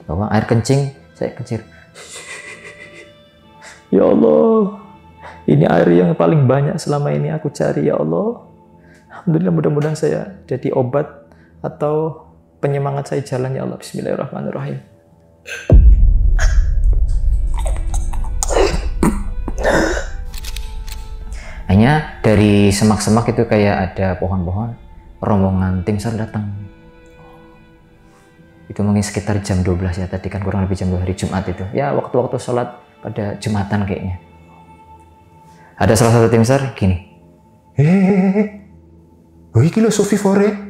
Bawa air kencing, saya kencing. Ya Allah, ini air yang paling banyak selama ini aku cari ya Allah. Alhamdulillah, mudah-mudahan saya jadi obat atau penyemangat saya jalan ya Allah. Bismillahirrahmanirrahim. Hanya dari semak-semak itu kayak ada pohon-pohon, rombongan tim SAR datang. Itu mungkin sekitar jam 12 ya, tadi kan kurang lebih jam 2 hari Jumat itu. Ya waktu-waktu sholat pada Jumatan kayaknya. Ada salah satu tim SAR gini. Oh iki lho Sofi Fore.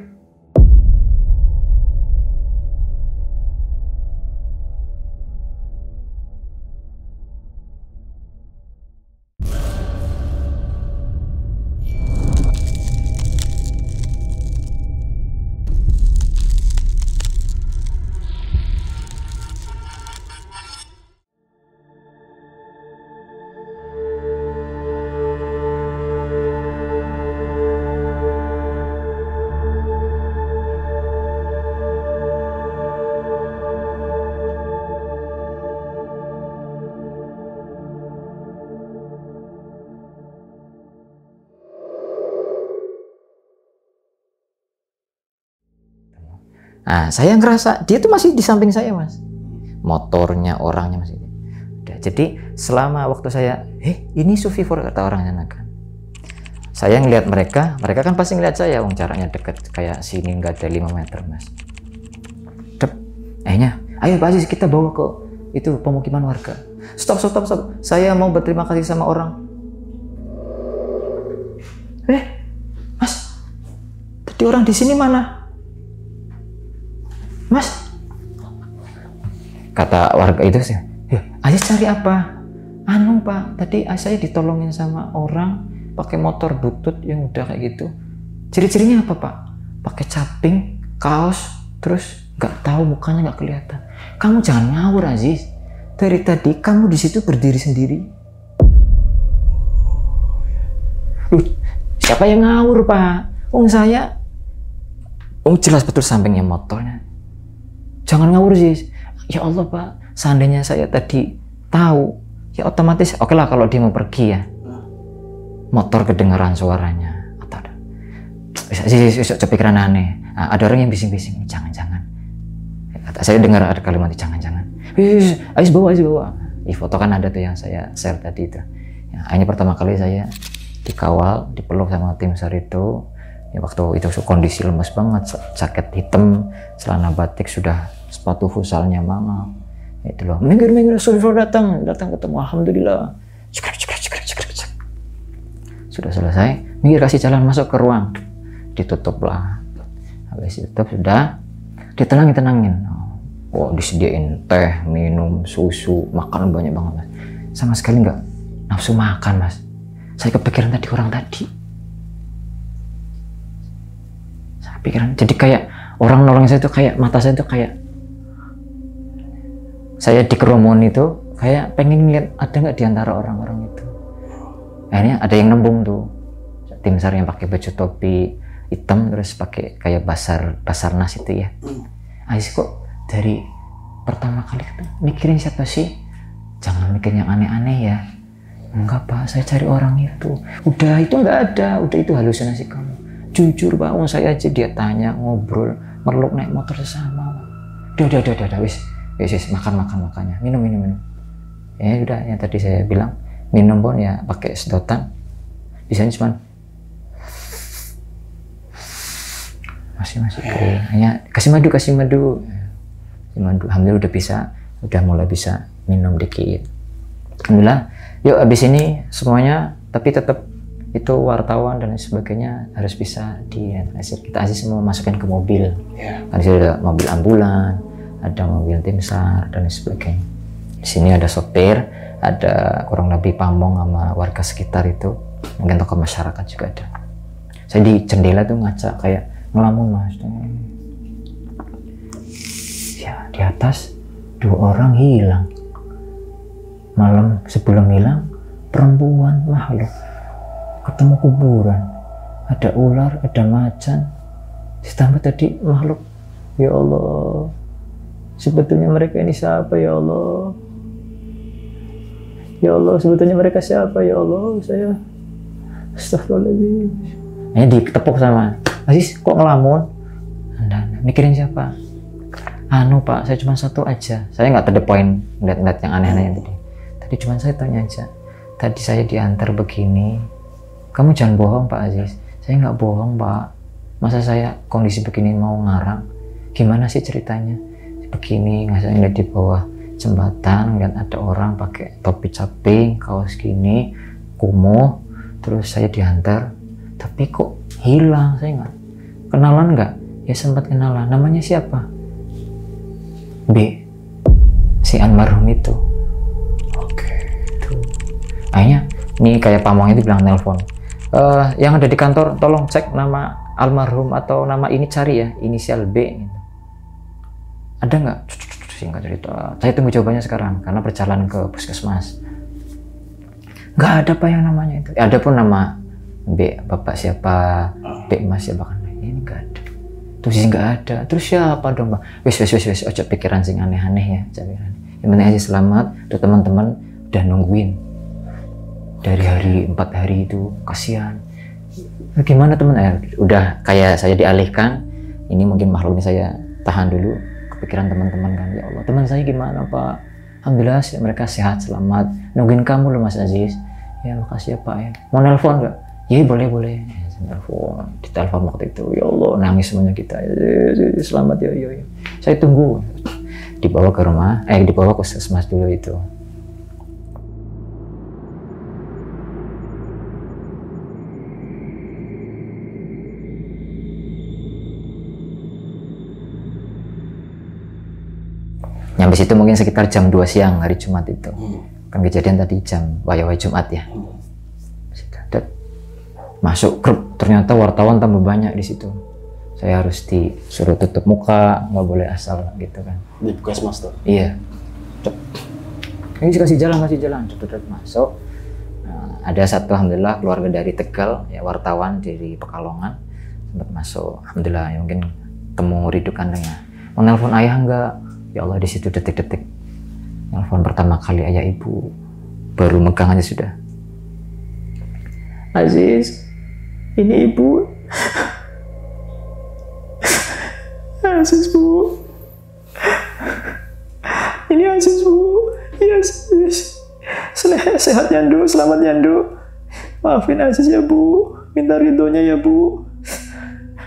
Nah, saya ngerasa dia tuh masih di samping saya, Mas. Motornya, orangnya masih. Udah, jadi selama waktu saya, ini Sofi Fore, kata orangnya kan. Saya ngelihat mereka kan pasti ngelihat saya, jaraknya deket, kayak sini nggak ada 5 meter, Mas. Dep, akhirnya, ayo Pak Aziz, kita bawa ke itu pemukiman warga. Stop. Saya mau berterima kasih sama orang. Mas, tadi orang di sini mana? Mas, kata warga itu sih, Aziz cari apa? Anu Pak, tadi saya ditolongin sama orang pakai motor butut yang udah kayak gitu. Ciri-cirinya apa Pak? Pakai caping, kaos, terus nggak tahu mukanya, nggak kelihatan. Kamu jangan ngawur Aziz. Dari tadi kamu di situ berdiri sendiri. Siapa yang ngawur Pak? Saya, jelas betul sampingnya motornya. Jangan ngawur sih. Ya Allah Pak, seandainya saya tadi tahu, ya otomatis oke lah kalau dia mau pergi ya. Motor kedengaran suaranya. Atau ada. Pikiran aneh. Nah, ada orang yang bising-bising. Jangan. Saya dengar ada kalimat jangan. Ayo bawa. Di foto kan ada tuh yang saya share tadi itu. Ya, ini pertama kali saya dikawal, dipeluk sama tim SAR itu. Ya, waktu itu kondisi lemes banget, jaket hitam, celana batik, sudah sepatu futsalnya mangap. Itu loh, minggir Sofi datang ketemu, alhamdulillah. Sudah selesai, minggir kasih jalan masuk ke ruang, ditutup lah. Habis ditutup sudah ditenangin. Oh, disediain teh, minum, susu, makan banyak banget Mas. Sama sekali nggak nafsu makan Mas. Saya kepikiran tadi orang tadi. Pikiran jadi kayak orang nolong saya itu, kayak mata saya itu kayak saya di kerumun itu kayak pengen lihat ada nggak diantara orang-orang itu. Akhirnya ada yang nembung tuh, tim SAR yang pakai baju topi hitam terus pakai kayak basarnas itu ya. Aziz kok dari pertama kali mikirin siapa sih? Jangan mikir yang aneh-aneh ya. Enggak Pak, saya cari orang itu. Udah itu nggak ada, udah itu halusinasi kamu. Jujur Pak, saya aja dia tanya, ngobrol, merluk naik motor sesama. Udah, wis, makannya, minum. Ya udah, yang tadi saya bilang, minum pun ya pakai sedotan. Bisanya cuma masih kering. Hanya kasih madu. Alhamdulillah udah mulai bisa minum dikit. Alhamdulillah, yuk abis ini semuanya, tapi tetap itu wartawan dan sebagainya harus bisa kita Aziz semua masukin ke mobil. Kan di sini ada mobil ambulan, ada mobil tim SAR dan sebagainya. Di sini ada sopir, ada kurang lebih pamong sama warga sekitar itu, mungkin tokoh masyarakat juga ada. Saya di jendela tuh ngaca kayak ngelamun Mas. Ya di atas 2 orang hilang. Malam sebelum hilang perempuan makhluk. Ketemu kuburan, ada ular, ada macan, ditambah tadi makhluk. Ya Allah, Sebetulnya mereka ini siapa ya Allah? Ya Allah, sebetulnya mereka siapa ya Allah? Saya astagfirullahaladzim. Ini ditepuk sama Aziz, kok ngelamun? Anda mikirin siapa? Anu Pak, saya cuma satu aja. Saya nggak to the point ngeliat yang aneh-aneh tadi. Tadi cuma saya tanya aja. Tadi saya diantar begini. Kamu jangan bohong Pak Aziz. Saya nggak bohong Pak. Masa saya kondisi begini mau ngarang? Gimana sih ceritanya? Begini, nggak saya ngeliat di bawah jembatan, ngeliat ada orang pakai topi caping, kaos gini, kumuh. Terus saya diantar. Tapi kok hilang? Saya nggak kenalan nggak? Ya sempat kenalan. Namanya siapa? B. Si almarhum itu. Oke. Tuh. Akhirnya, ini kayak pamongnya itu bilang nelpon. Yang ada di kantor, tolong cek nama almarhum atau nama ini cari ya, inisial B. Gitu. Ada nggak? Singkat cerita. Saya tunggu jawabannya sekarang karena perjalanan ke puskesmas. Nggak ada Pak yang namanya itu. Ada pun nama B, bapak siapa, B mas siapa kan? Ini nggak ada. Terus nggak ada. Terus siapa dong Pak? Wes, ojo pikiran sing aneh-aneh ya. Yang penting aja selamat. Tuh teman-teman udah nungguin dari hari 4 hari itu, kasihan. Gimana teman? Udah kayak saya dialihkan. Ini mungkin makhluk ini saya tahan dulu. Kepikiran teman-teman kan, ya Allah teman saya gimana Pak? Alhamdulillah mereka sehat selamat. Nungguin kamu loh Mas Aziz. Ya makasih ya Pak ya. Mau nelpon nggak? Ya boleh. Telepon, ditelepon waktu itu, ya Allah nangis semuanya kita. Selamat ya. Saya tunggu. Dibawa ke rumah, dibawa ke puskesmas dulu itu. Nyampe situ mungkin sekitar jam 2 siang hari Jumat itu. Kan kejadian tadi jam wayah Jumat ya. Masuk grup, ternyata wartawan tambah banyak di situ. Saya harus disuruh tutup muka, nggak boleh asal gitu kan. Di puskesmas tuh? Iya. Ini kasih jalan. Masuk. Nah, ada satu alhamdulillah keluarga dari Tegal, ya wartawan dari Pekalongan sempat masuk. Alhamdulillah ya, mungkin temu rindu kandangnya. Mau nelpon ayah nggak? Ya Allah di situ detik-detik. Nelpon pertama kali ayah ibu, baru megang aja sudah. Aziz, ini ibu. Aziz bu. Ini Aziz bu. Iya Aziz. Sehat nyandu, selamat nyandu. Maafin Aziz ya bu. Minta ridhonya ya bu.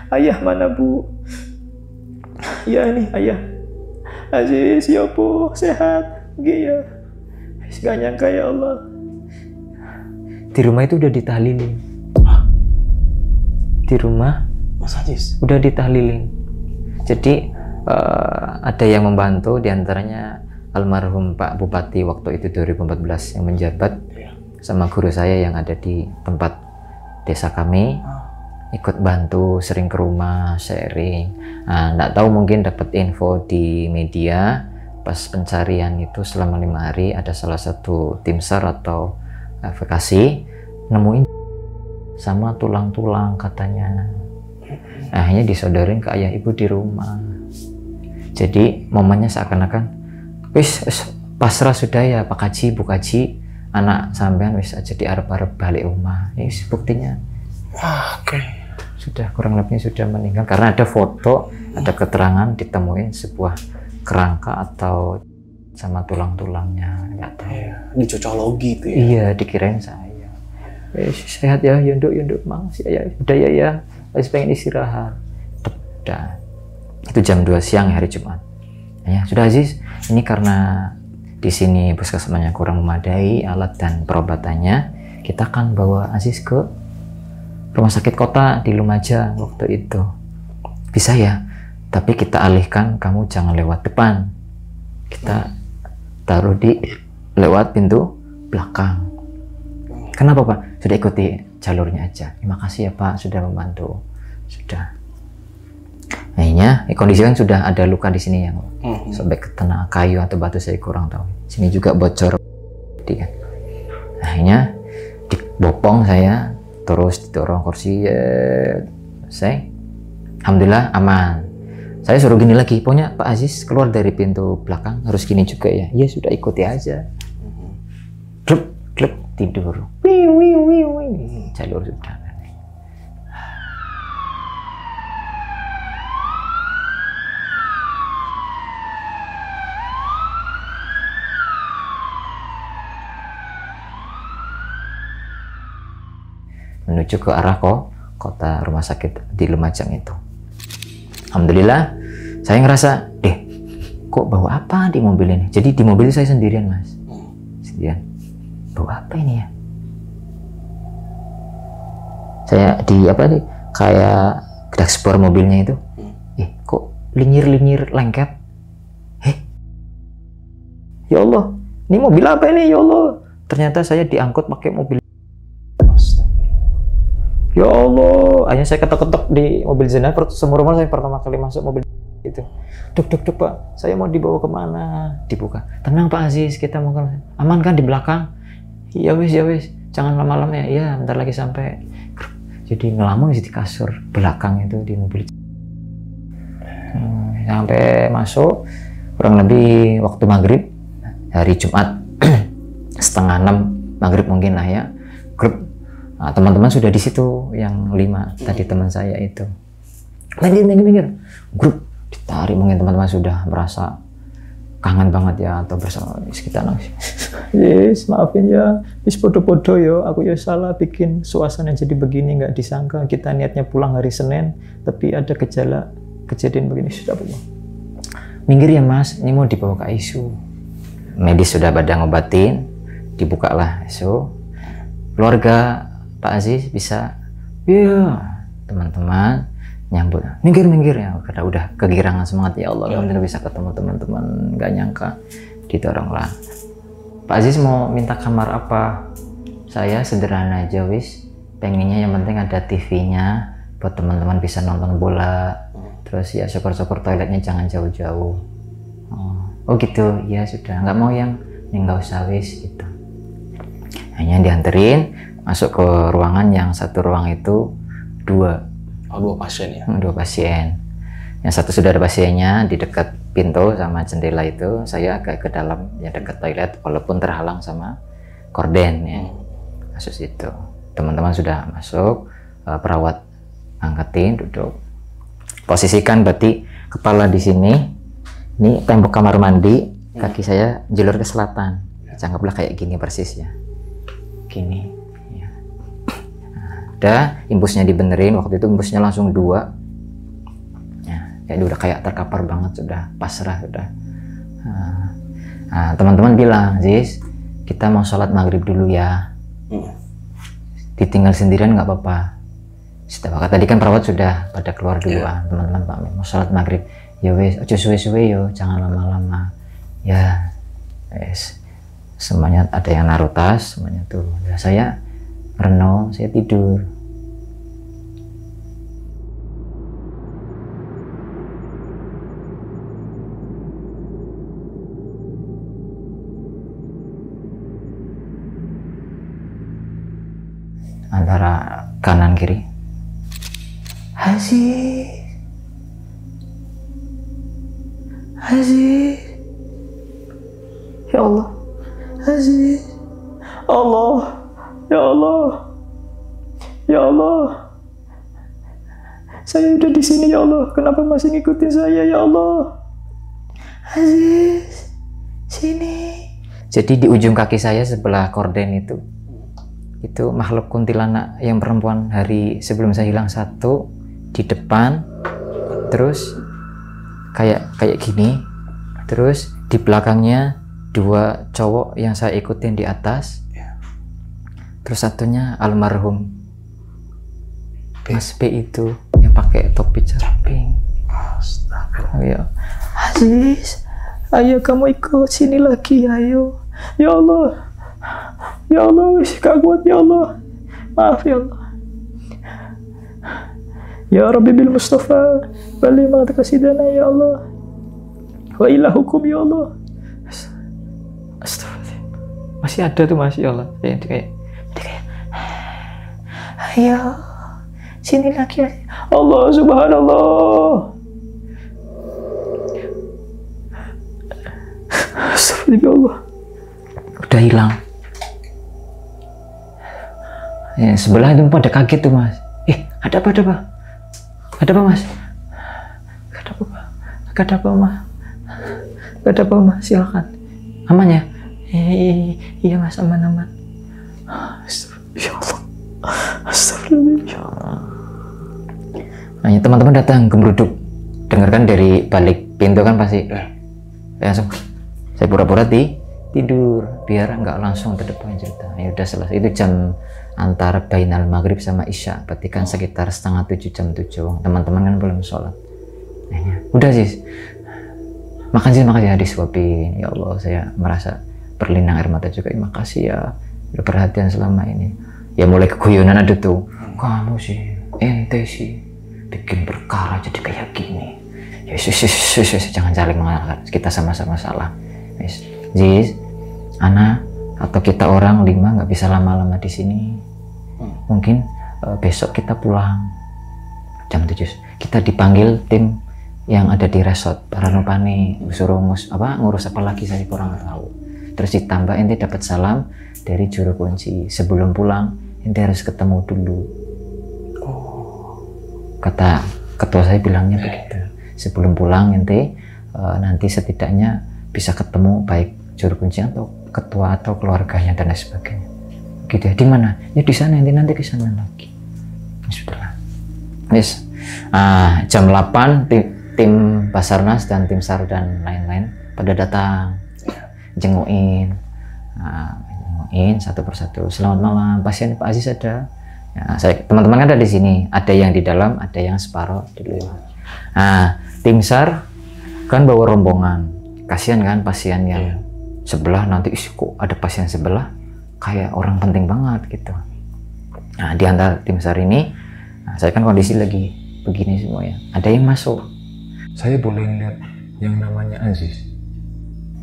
Ayah mana bu? Ya ini ayah. Aziz ya bu, sehat. Iya. Gak nyangka ya Allah. Di rumah itu udah ditahlilin. Di rumah Mas Aziz udah ditahlilin. Jadi ada yang membantu, diantaranya almarhum Pak Bupati waktu itu 2014 yang menjabat, sama guru saya yang ada di tempat desa kami, ikut bantu, sering ke rumah, sharing. Nggak tahu mungkin dapat info di media pas pencarian itu selama 5 hari ada salah satu tim SAR atau evakuasi nemuin sama tulang-tulang katanya. Akhirnya disodorin ke ayah ibu di rumah. Jadi momennya seakan-akan wis pasrah sudah ya Pak Kaji, Bu Kaji, anak sampean wis aja di arep-arep balik rumah. Ini buktinya. Oke. Sudah kurang lebihnya sudah meninggal karena ada foto, ada keterangan ditemuin sebuah kerangka atau sama tulang-tulangnya, nggak tahu. Dicocologi itu ya? Iya, dikirain saya. Sehat ya, yunduk, makasih ya. Udah ya, habis pengen istirahat. Udah. Itu jam 2 siang hari Jumat. Ya, sudah Aziz, ini karena di sini puskesmasnya kurang memadai alat dan perobatannya, kita akan bawa Aziz ke rumah sakit kota di Lumajang waktu itu. Bisa ya? Tapi kita alihkan, kamu jangan lewat depan. Kita taruh di lewat pintu belakang. Kenapa Pak? Sudah ikuti jalurnya aja. Terima kasih ya Pak sudah membantu. Sudah. Akhirnya kondisi kan sudah ada luka di sini yang sampai kena kayu atau batu, saya kurang tahu. Sini juga bocor. Akhirnya dibopong saya, terus didorong kursi. Saya, alhamdulillah aman. Saya suruh gini lagi, pokoknya Pak Aziz keluar dari pintu belakang harus gini juga ya. Ya sudah, ikuti aja. Klub, klub, tidur. Wih. Jalur sudah. Menuju ke arah kota rumah sakit di Lumajang itu. Alhamdulillah, saya ngerasa, kok bawa apa di mobil ini? Jadi di mobil saya sendirian, Mas. Sendirian. Bawa apa ini ya? Saya kayak dashboard mobilnya itu. Kok linyir-linyir lengket? Ya Allah, ini mobil apa ini? Ya Allah. Ternyata saya diangkut pakai mobil. Ya Allah, hanya saya ketok-ketok di mobil jenazah. Seumur umur saya pertama kali masuk mobil itu. Duk Pak, saya mau dibawa kemana? Dibuka. Tenang Pak Aziz, kita mau ke aman kan di belakang? Ya wis, jangan lama-lama ya. Iya, bentar lagi sampai. Jadi ngelamun di kasur belakang itu di mobil. Sampai masuk kurang lebih waktu maghrib hari Jumat 5:30 maghrib mungkin lah ya. Grup. Nah, teman-teman sudah di situ yang 5 tadi teman saya itu. Minggir. Grup ditarik, mungkin teman-teman sudah merasa kangen banget ya atau bersama kita nangis. Yes, maafin ya. Wis podo-podo yo, aku ya salah bikin suasana jadi begini, nggak disangka kita niatnya pulang hari Senin tapi ada kejadian begini. Sudah belum. Minggir ya Mas, ini mau dibawa ke ICU. Medis sudah pada ngobatin, dibukalah ICU. Keluarga Pak Aziz bisa, teman-teman nyambut, minggir ya, karena udah kegirangan semangat ya Allah, alhamdulillah bisa ketemu teman-teman, nggak nyangka didoronglah. Pak Aziz mau minta kamar apa? Saya sederhana aja wis, pengennya yang penting ada TV-nya buat teman-teman bisa nonton bola, terus ya syukur-syukur toiletnya jangan jauh-jauh. Oh gitu, ya sudah, nggak mau yang ini nggak usah wis gitu. Hanya dianterin masuk ke ruangan yang satu ruang itu 2 pasien ya? 2 pasien. Yang satu sudah ada pasiennya di dekat pintu sama jendela itu. Saya agak ke dalam yang dekat toilet walaupun terhalang sama korden ya. Masuk situ. Teman-teman sudah masuk, perawat angkatin, duduk. Posisikan berarti kepala di sini. Ini tembok kamar mandi, kaki saya jalur ke selatan. Anggaplah kayak gini persis ya. Gini. Udah imbusnya dibenerin, waktu itu imbusnya langsung 2 ya, udah kayak terkapar banget, sudah pasrah sudah. Teman-teman bilang, Ziz kita mau sholat maghrib dulu ya, ditinggal sendirian nggak apa-apa. Tadi kan perawat sudah pada keluar duluan, teman-teman pamit mau sholat maghrib. Ya wes, ojo suwe-suwe yo, jangan lama-lama ya. Wes, semuanya ada yang naruh tas, semuanya tuh. Ya, saya renung, saya tidur. Antara kanan kiri. Aziz. Ya Allah. Aziz. Allah. Ya Allah, saya udah di sini ya Allah, kenapa masih ngikutin saya ya Allah? Aziz, sini. Jadi di ujung kaki saya sebelah korden itu makhluk kuntilanak yang perempuan hari sebelum saya hilang satu di depan, terus kayak gini, terus di belakangnya 2 cowok yang saya ikutin di atas. Terus satunya almarhum Mas B itu yang pakai topi caping. Ayo, Aziz, ayo kamu ikut sini lagi, ayo. Ya Allah, wis gak kuat ya Allah. Maaf ya Allah. Ya Rabbi bil Mustafa, bali ma takasidana ya Allah. Wa ilahukum ya Allah. Astagfirullah. Masih ada tuh Mas ya Allah. Kayak ayo sini lagi. Allah subhanallah. Astagfirullahaladzim ya Allah. Udah hilang. Ya, sebelah itu pada kaget tuh mas. Ada apa? Ada apa mas? Ada apa mas? Ada apa mas? Silakan. Aman ya? Iya mas, aman. Ya Allah. Astagfirullah. Ya Allah. Nah, teman-teman datang gembruduk. Dengarkan dari balik pintu kan pasti. Langsung saya pura-pura tidur biar nggak langsung ke depan cerita. Ya udah selesai. Itu jam antara bainal maghrib sama isya, berarti kan sekitar 6:30 jam 7. Teman-teman kan belum sholat. Nah, udah sih. Makasih disuapin. Ya Allah, saya merasa berlinang air mata juga. Makasih ya udah perhatian selama ini. Ya mulai keguyonan ada tuh. Kamu sih, ente sih bikin perkara jadi kayak gini. Yesus, jangan saling mengalahkan. Kita sama-sama salah. Ziz, Ana atau kita orang 5 nggak bisa lama-lama di sini. Mungkin besok kita pulang jam 7. Kita dipanggil tim yang ada di resort Paranupani, suruh ngurus apa lagi saya kurang tahu. Terus ditambah ente dapat salam dari juru kunci. Sebelum pulang ente harus ketemu dulu. Kata ketua saya bilangnya begitu. Sebelum pulang ente nanti setidaknya bisa ketemu baik juru kunci atau ketua atau keluarganya dan lain sebagainya. Gitu ya. Di mana? Ya di sana, nanti ke sana lagi. Sudahlah. Yes. Jam 8 tim Basarnas dan tim SAR dan lain-lain pada datang jenguin satu persatu. Selamat malam, pasien Pak Aziz ada. Ya, teman-teman ada di sini. Ada yang di dalam, ada yang separuh di luar. Tim SAR kan bawa rombongan. Kasihan kan pasien yang sebelah nanti kok ada pasien sebelah kayak orang penting banget gitu. Nah, di antara tim SAR ini, saya kan kondisi lagi begini semua ya. Ada yang masuk. Saya boleh lihat yang namanya Aziz?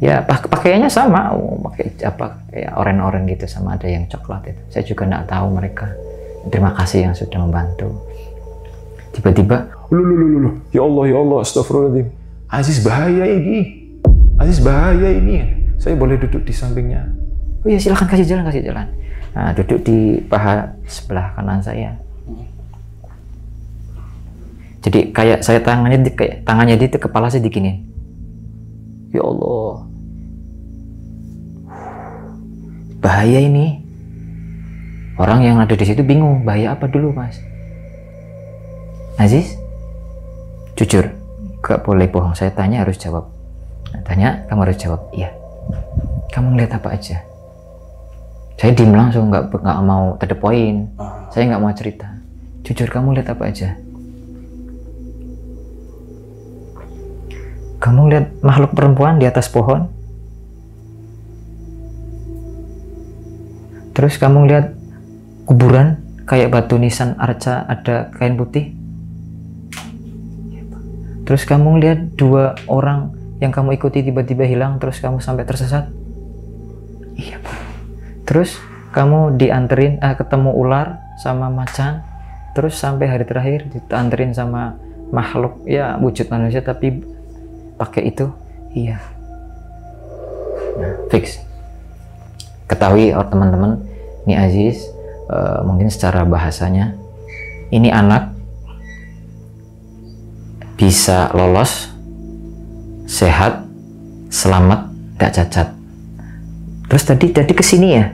Ya, pakaiannya sama, pakai apa kayak oren-oren gitu, sama ada yang coklat itu. Saya juga nggak tahu mereka. Terima kasih yang sudah membantu. Tiba-tiba, Ya Allah, astagfirullahaladzim. Aziz bahaya ini. Saya boleh duduk di sampingnya? oh ya silahkan kasih jalan. Nah, duduk di paha sebelah kanan saya. Jadi kayak saya tangannya di kepala saya diginiin. Ya Allah, bahaya ini. Orang yang ada di situ bingung, bahaya apa dulu mas? Aziz, jujur, gak boleh bohong. Saya tanya harus jawab. Tanya, kamu harus jawab. Iya. Kamu ngeliat apa aja? Saya diem langsung, nggak mau to the point. Saya nggak mau cerita. Jujur, kamu lihat apa aja? Kamu lihat makhluk perempuan di atas pohon? Terus kamu lihat kuburan kayak batu nisan arca ada kain putih? Terus kamu lihat 2 orang yang kamu ikuti tiba-tiba hilang, terus kamu sampai tersesat? Iya Pak. Terus kamu dianterin ketemu ular sama macan, terus sampai hari terakhir dianterin sama makhluk ya wujud manusia tapi pakai itu? Iya. Nah, fix. Ketahui teman-teman, ini Aziz mungkin secara bahasanya ini anak bisa lolos, sehat, selamat, gak cacat. Terus tadi kesini ya?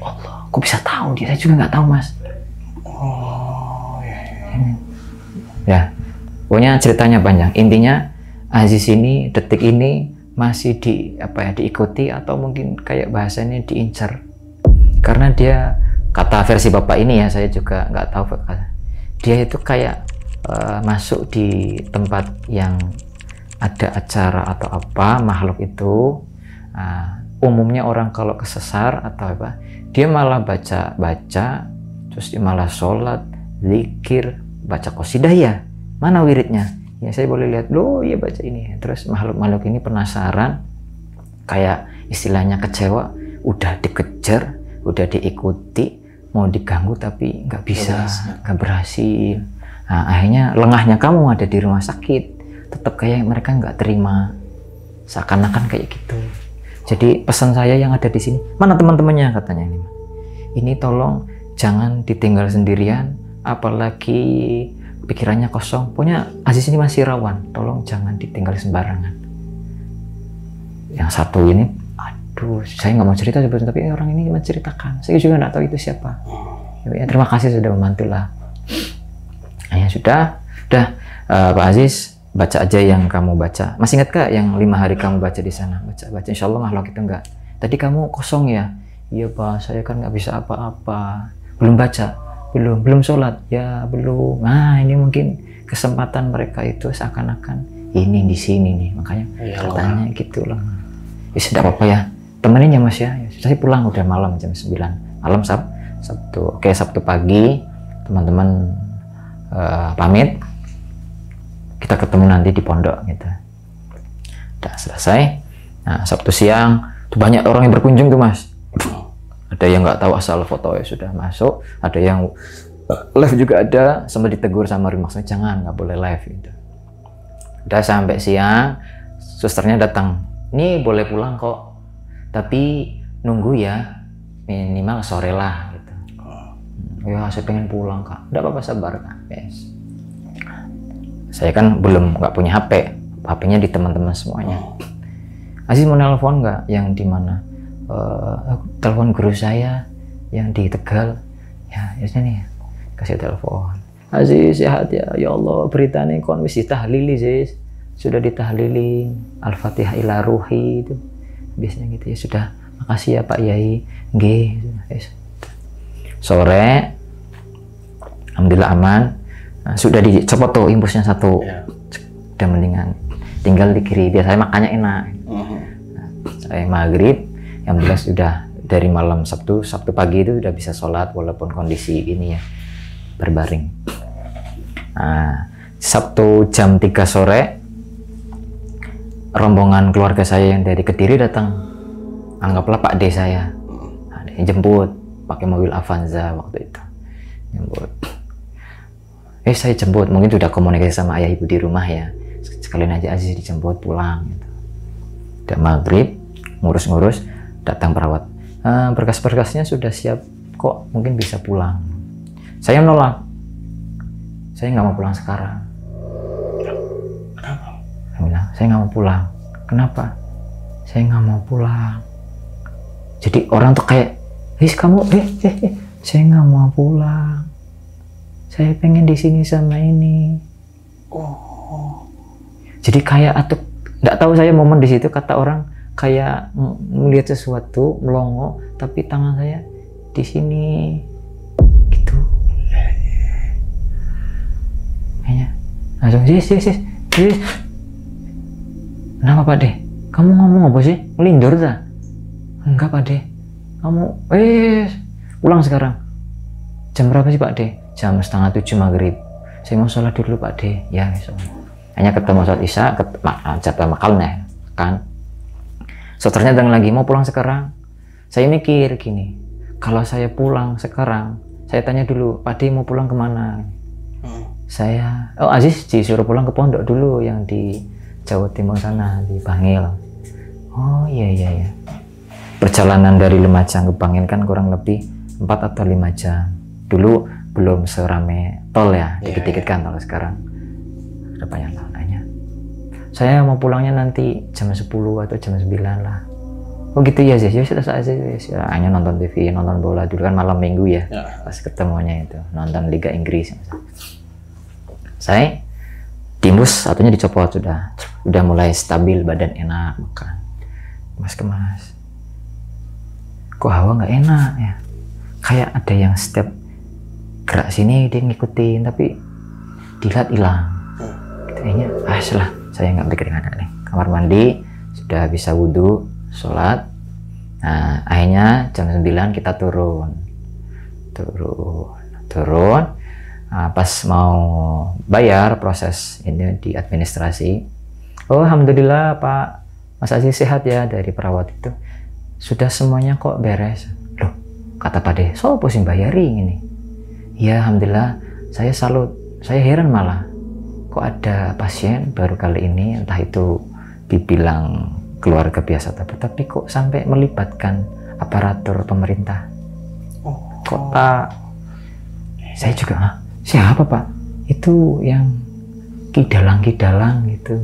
Allah, kok bisa tahu dia? Saya juga nggak tahu mas. Oh ya. Ya, pokoknya ceritanya panjang. Intinya Aziz ini detik ini masih diikuti atau mungkin kayak bahasanya diincar. Karena dia kata versi bapak ini ya, saya juga nggak tahu. Dia itu kayak masuk di tempat yang ada acara atau apa, makhluk itu umumnya orang kalau kesesar atau apa, dia malah baca terus dia malah sholat, zikir, baca qasidah. Ya mana wiridnya ya, saya boleh lihat loh ya baca ini. Terus makhluk ini penasaran, kayak istilahnya kecewa, udah dikejar, udah diikuti, mau diganggu tapi nggak bisa, nggak berhasil. Nah, akhirnya lengahnya kamu ada di rumah sakit, tetap kayak mereka nggak terima, seakan-akan kayak gitu. Jadi pesan saya yang ada di sini, mana teman-temannya katanya ini tolong jangan ditinggal sendirian, apalagi pikirannya kosong. Pokoknya Aziz ini masih rawan, tolong jangan ditinggal sembarangan. Yang satu ini, aduh, saya nggak mau cerita sebetulnya, tapi orang ini menceritakan. Saya juga nggak tahu itu siapa. Ya, terima kasih sudah membantu lah. Ya sudah, Pak Aziz, baca aja yang kamu baca. Masih ingat kak yang 5 hari kamu baca di sana? Baca. Insya Allah makhluk itu enggak. Tadi kamu kosong ya? Iya Pak, saya kan nggak bisa apa-apa. Belum baca? Belum sholat? Ya belum. Nah ini mungkin kesempatan mereka itu seakan-akan ini di sini nih. Makanya katanya gitu lah. Ya sudah apa-apa ya. Temenin ya Mas ya. Saya pulang udah malam jam 9. Malam Sabtu. Oke, Sabtu pagi teman-teman pamit. Kita ketemu nanti di pondok gitu. Udah selesai. Nah, Sabtu siang tuh banyak orang yang berkunjung tuh Mas. Ada yang nggak tahu asal foto ya sudah masuk, ada yang live juga ada, sempat ditegur sama maksudnya jangan, nggak boleh live gitu. Udah sampai siang, susternya datang, nih boleh pulang kok, tapi nunggu ya minimal sore lah gitu. Ya saya pengen pulang kak, nggak apa-apa sabar kak. Yes. Saya kan nggak punya HP, HP-nya di teman-teman semuanya. Aziz mau nelpon nggak? Yang di mana? Telepon guru saya yang di Tegal. Ya nih kasih telepon. Aziz sehat ya? Ya Allah beritanya kon wis ditahlili Aziz. Sudah ditahlili Al-Fatihah ila ruhi itu. Biasanya gitu ya sudah. Makasih ya Pak Yai. Nggih. Sore alhamdulillah aman. Nah, sudah dicopot tuh impulsnya 1. Udah mendingan. Tinggal di kiri. Biasanya makannya enak. Nah, saya maghrib. Yang jelas sudah dari malam Sabtu pagi itu udah bisa sholat walaupun kondisi ini ya berbaring. Nah, Sabtu jam 3 sore rombongan keluarga saya yang dari Kediri datang. Anggaplah Pak D saya. Nah, dia jemput pakai mobil Avanza waktu itu. Jemput. Saya jemput, mungkin sudah komunikasi sama ayah ibu di rumah ya. Sekalian aja Aziz dijemput pulang gitu. Udah maghrib ngurus-ngurus. Datang perawat, berkas-berkasnya sudah siap kok, mungkin bisa pulang. Saya nolak, saya nggak mau pulang sekarang. Kenapa? Saya bilang, saya nggak mau pulang. Kenapa? Saya nggak mau pulang. Jadi orang tuh kayak, kamu, saya nggak mau pulang. Saya pengen di sini sama ini. Jadi kayak atau nggak tahu saya momen di situ kata orang. Kayak melihat sesuatu melongo, tapi tangan saya di sini gitu. Kayaknya langsung yes. Kenapa Pak De? Kamu ngomong apa sih? Melindur tak? Enggak Pak De. Kamu pulang sekarang. Jam berapa sih Pak De? Jam 6:30 maghrib. Saya mau sholat dulu Pak De. Ya besok. Hanya ketemu sholat isya, jadwal makalnya kan. Susternya datang lagi, mau pulang sekarang? Saya mikir gini, kalau saya pulang sekarang, saya tanya dulu, Pak D mau pulang kemana? Aziz disuruh pulang ke pondok dulu yang di Jawa Timur sana, di Bangil. Oh iya. Perjalanan dari Lumajang ke Bangil kan kurang lebih 4 atau 5 jam. Dulu belum serame tol ya, dikit-dikit kan kalau sekarang. Ada banyak lainnya. Saya mau pulangnya nanti jam 10 atau jam 9 lah. Oh gitu ya Zez, ya sudah saja hanya nonton TV, nonton bola dulu kan malam minggu ya. Pas ketemunya itu, nonton Liga Inggris. Saya timbus satunya dicopot udah mulai stabil, badan enak, makan. Kemas. Kok hawa nggak enak ya? Kayak ada yang step gerak sini dia ngikutin, tapi dilihat hilang. Kayaknya, salah. Saya nggak berkeringat nih. Kamar mandi sudah bisa wudhu, sholat. Nah, akhirnya jam 9 kita turun. Nah, pas mau bayar proses ini di administrasi. Oh, alhamdulillah Pak Mas Aziz sehat ya, dari perawat itu. Sudah semuanya kok beres. Loh, kata Pak De, so pusing bayari ini. Ya, alhamdulillah. Saya salut. Saya heran malah. Kok ada pasien baru kali ini, entah itu dibilang keluarga biasa, tapi kok sampai melibatkan aparatur pemerintah. Kok Pak? Saya juga, siapa Pak? Itu yang kidalang gitu.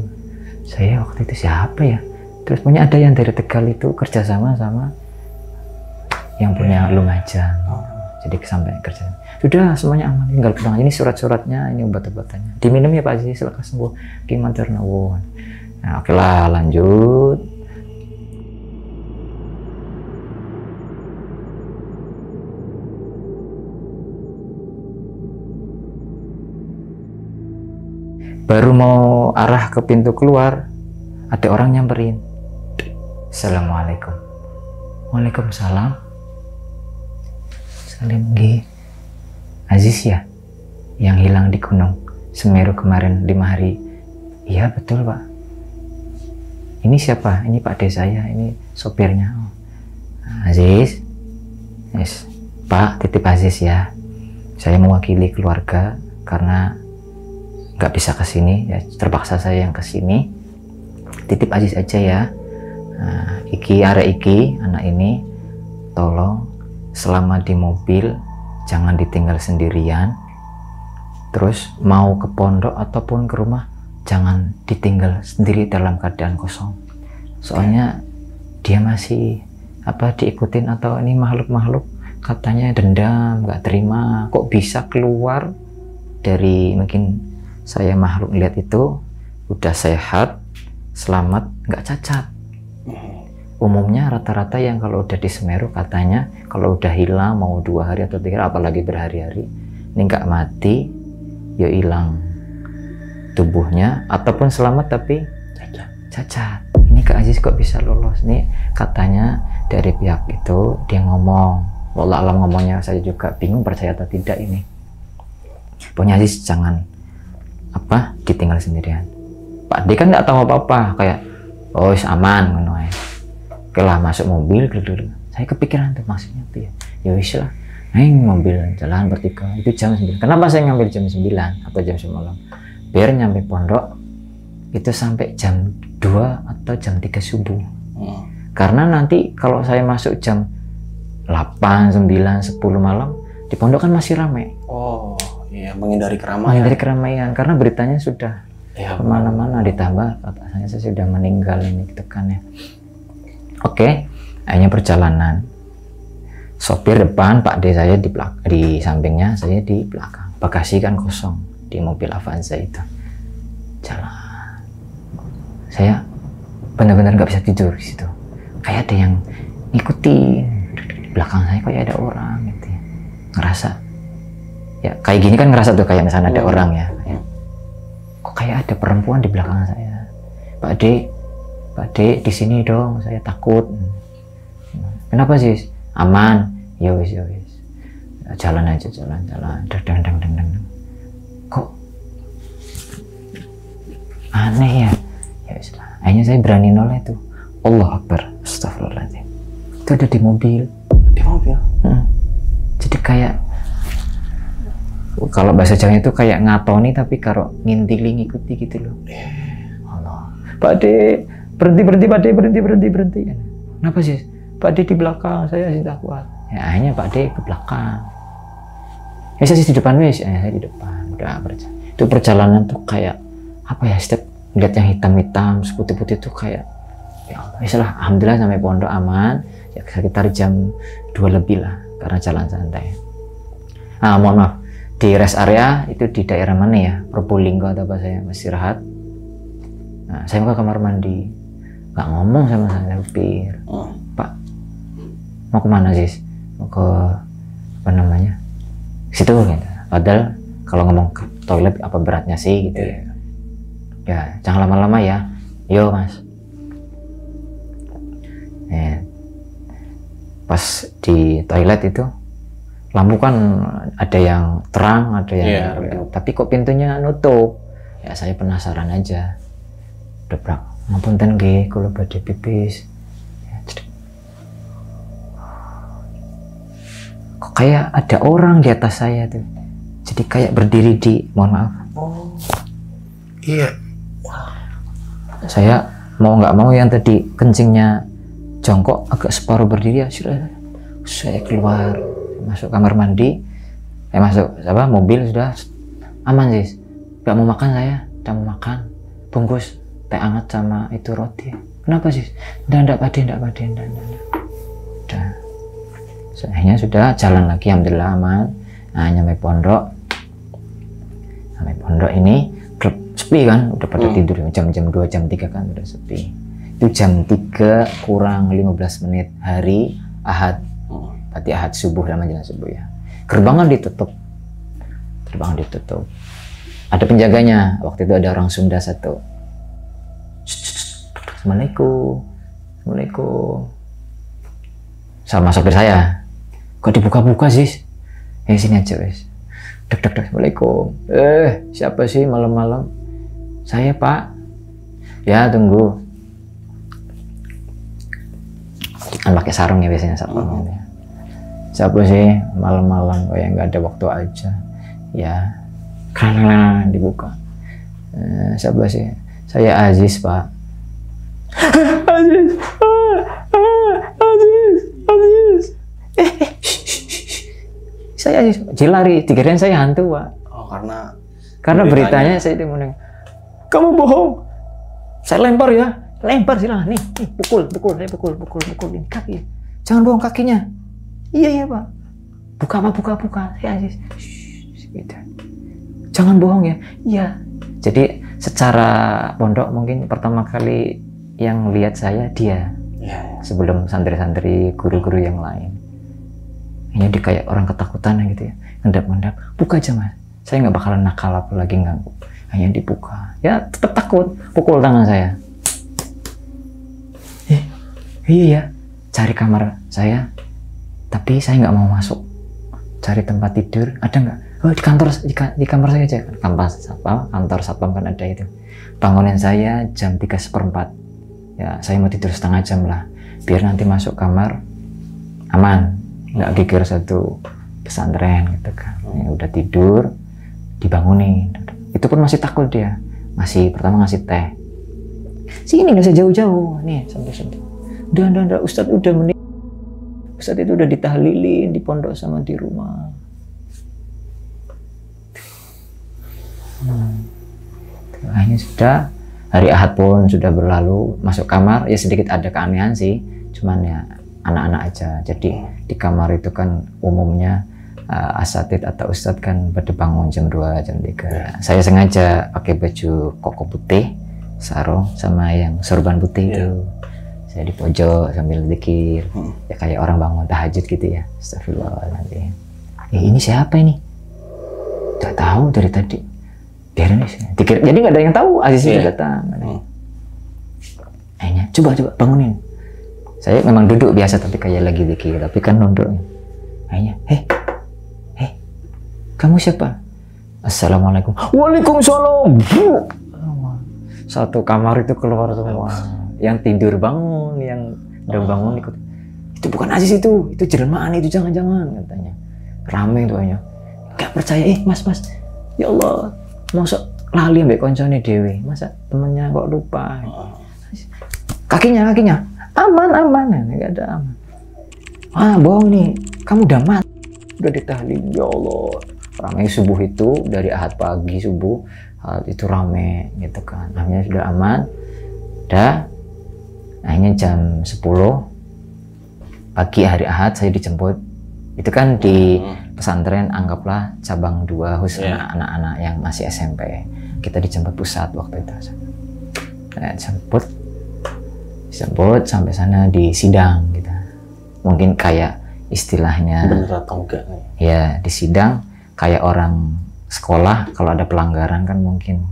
Saya waktu itu siapa ya? Terus punya ada yang dari Tegal itu kerjasama sama yang punya Lumajang. Jadi sampai kerja. Sudah semuanya aman, tinggal pulang. Ini surat-suratnya, ini obat-obatannya. Diminum ya Pak Aziz, lekas sembuh. Gimana nuwun. Nah, oke lah, lanjut. Baru mau arah ke pintu keluar, ada orang nyamperin. Assalamualaikum. Waalaikumsalam. Salim G. Aziz ya, yang hilang di Gunung Semeru kemarin 5 hari. Iya betul Pak. Ini siapa? Ini Pak D saya, ini sopirnya. Aziz. Yes. Pak, titip Aziz ya. Saya mewakili keluarga karena nggak bisa kesini, ya terpaksa saya yang kesini. Titip Aziz aja ya. Nah, iki anak ini tolong selama di mobil jangan ditinggal sendirian. Terus mau ke pondok ataupun ke rumah jangan ditinggal sendiri dalam keadaan kosong. Soalnya dia masih diikutin, atau ini makhluk-makhluk katanya dendam, nggak terima. Kok bisa keluar dari, mungkin saya makhluk lihat itu udah sehat, selamat, nggak cacat. Umumnya rata-rata yang kalau udah di Semeru katanya kalau udah hilang mau 2 hari atau 3 hari, apalagi berhari-hari, ini nggak mati ya hilang tubuhnya, ataupun selamat tapi cacat. Ini Kak Aziz kok bisa lolos? Nih katanya dari pihak itu dia ngomong, wallah alam ngomongnya, saya juga bingung percaya atau tidak ini. Pokoknya Aziz jangan ditinggal sendirian. Pak D kan nggak tahu apa-apa, kayak oh aman ngono ae. Oke lah, masuk mobil, saya kepikiran tuh maksudnya tuh ya wis lah, mobil jalan bertiga, itu jam 9. Kenapa saya ngambil jam 9 atau jam 9 malam? Biar nyampe pondok itu sampai jam 2 atau jam 3 subuh. Karena nanti kalau saya masuk jam 8, 9, 10 malam di pondok kan masih ramai. Oh iya, menghindari keramaian. Menghindari keramaian karena beritanya sudah kemana-mana, ditambah katanya saya sudah meninggal ini gitu kan ya. Oke, akhirnya perjalanan. Sopir depan, Pak D saya di sampingnya, saya di belakang. Bagasi kan kosong di mobil Avanza itu. Jalan. Saya benar-benar nggak bisa tidur di situ. Kayak ada yang ngikutin di belakang saya, kayak ada orang gitu ya. Ngerasa. Ya kayak gini kan ngerasa tuh kayak misalnya ada orang ya. Kok kayak ada perempuan di belakang saya. Pak D di sini dong, saya takut. Kenapa sih? Aman. Ya wis. Jalan aja, jalan. Deng. Kok aneh ya? Ya wis lah. Akhirnya saya berani noleh tuh. Allah Akbar. Astagfirullahaladzim. Itu ada di mobil. Jadi kayak, kalau bahasa Jawa itu kayak ngatoni tapi karo ngintili ngikuti gitu loh. Allah. Pak D, berhenti Pak D, berhenti. Kenapa sih? Pak D di belakang, saya tidak kuat. Ya akhirnya Pak D ke belakang. Ya saya di depan wis, saya di depan. Udah itu perjalanan tuh kayak apa ya? Setiap lihat yang hitam-hitam, putih-putih tuh kayak ya Allah. Ya alhamdulillah sampai pondok aman. Ya sekitar jam 2 lebih lah karena jalan santai. Mohon maaf. Di rest area itu di daerah mana ya? Probolinggo atau apa, saya masih istirahat. Nah, saya mau ke kamar mandi. Nggak ngomong sama saya, supir. Pak, mau kemana sih? Mau ke apa namanya? Situ gitu. Padahal kalau ngomong ke toilet apa beratnya sih gitu ya. Ya, jangan lama-lama ya. Yo mas. Pas di toilet itu lampu kan ada yang terang, ada yang redup. Tapi kok pintunya nutup? Ya saya penasaran aja. Debrak. Ngapunten nggih, kula badhe pipis. Ya, kok kayak ada orang di atas saya tuh. Jadi kayak berdiri di, mohon maaf. Oh. Iya. Saya mau nggak mau yang tadi kencingnya jongkok agak separuh berdiri ya sudah, saya keluar masuk kamar mandi, masuk mobil, sudah aman sih. Nggak mau makan, saya nggak mau makan, bungkus teh hangat sama itu roti. Kenapa sih? Nggak pade. Udah, akhirnya sudah jalan lagi, alhamdulillah aman. Nah, nyampe pondok ini klub sepi kan, udah pada tidur jam 2 jam 3 kan udah sepi. Itu jam 3 kurang 15 menit hari Ahad, berarti Ahad subuh lah, menjelang subuh ya. Gerbang ditutup, ada penjaganya. Waktu itu ada orang Sunda satu. Assalamualaikum. Sama sopir saya, kok dibuka-buka sih? Sini aja wes. Dek. Assalamualaikum. Siapa sih malam-malam? Saya Pak. Ya tunggu. Kan pakai sarung ya biasanya satpam. Siapa sih malam-malam? Oh ya, nggak ada waktu aja. Ya, karena dibuka. Siapa sih? Saya Aziz Pak. Aziz. Saya Aziz. Lari, dikirain saya hantu Pak. Oh, karena beritanya saya itu meneng. Kamu bohong. Saya lempar ya. Lempar silah, nih, pukul ini kaki. Jangan bohong kakinya. Iya Pak. Buka. Ya Aziz. Gitu. Jangan bohong ya. Iya. Jadi secara pondok mungkin pertama kali yang lihat saya dia. Ya. Sebelum santri-santri, guru-guru yang lain. Ini dia kayak orang ketakutan gitu ya. Ngendap. Buka aja Mas. Saya nggak bakalan nakal apa lagi ganggu. Hanya dibuka. Ya tetap takut. Pukul tangan saya. Iya ya, cari kamar saya, tapi saya nggak mau masuk. Cari tempat tidur, ada nggak? Oh di kamar saya aja. Kantor satpam kan ada itu. Bangunin saya jam 3:15. Ya saya mau tidur setengah jam lah, biar nanti masuk kamar aman, nggak geger satu pesantren gitu kan. Ya, udah tidur, dibangunin. Itu pun masih takut dia. Pertama ngasih teh. Sini nggak usah jauh-jauh, nih sampai. Udah, Ustadz udah meninggal. Ustadz itu udah ditahlilin di pondok sama di rumah. Akhirnya sudah, hari Ahad pun sudah berlalu, masuk kamar, ya sedikit ada keanehan sih, cuman ya anak-anak aja. Jadi di kamar itu kan umumnya asatid atau ustadz kan pada bangun jam 2, jam 3. Saya sengaja pakai baju koko putih, sarung, sama yang sorban putih itu. Saya di pojok sambil zikir, ya kayak orang bangun tahajud gitu ya. Astagfirullah nanti. Ini siapa ini? Gak tahu dari tadi. Biarin sih. Jadi nggak ada yang tahu Aziz sudah datang. Akhirnya coba bangunin. Saya memang duduk biasa tapi kayak lagi zikir, tapi kan nunduk. Akhirnya, kamu siapa? Assalamualaikum. Waalaikumsalam. Satu kamar itu keluar semua. Yang tidur bangun, yang udah bangun ikut. Itu bukan Aziz itu jelmaan itu, jangan katanya. Rame itu hanya. Gak percaya, mas. Ya Allah, masa lali ambek koncone dewe. Masa temennya kok lupa. Kakinya. Aman. Enggak ada aman. Bohong nih. Kamu udah mati. Udah ditahlil. Ya Allah. Ramai subuh itu dari Ahad pagi subuh itu rame gitu kan. Namanya sudah aman. Akhirnya jam 10 pagi hari Ahad saya dijemput. Itu kan di pesantren anggaplah cabang 2 khusus anak-anak yang masih SMP. Kita dijemput pusat waktu itu. Dijemput sampai sana di sidang gitu. Mungkin kayak istilahnya bener atau enggak nih? Ya di sidang kayak orang sekolah kalau ada pelanggaran kan mungkin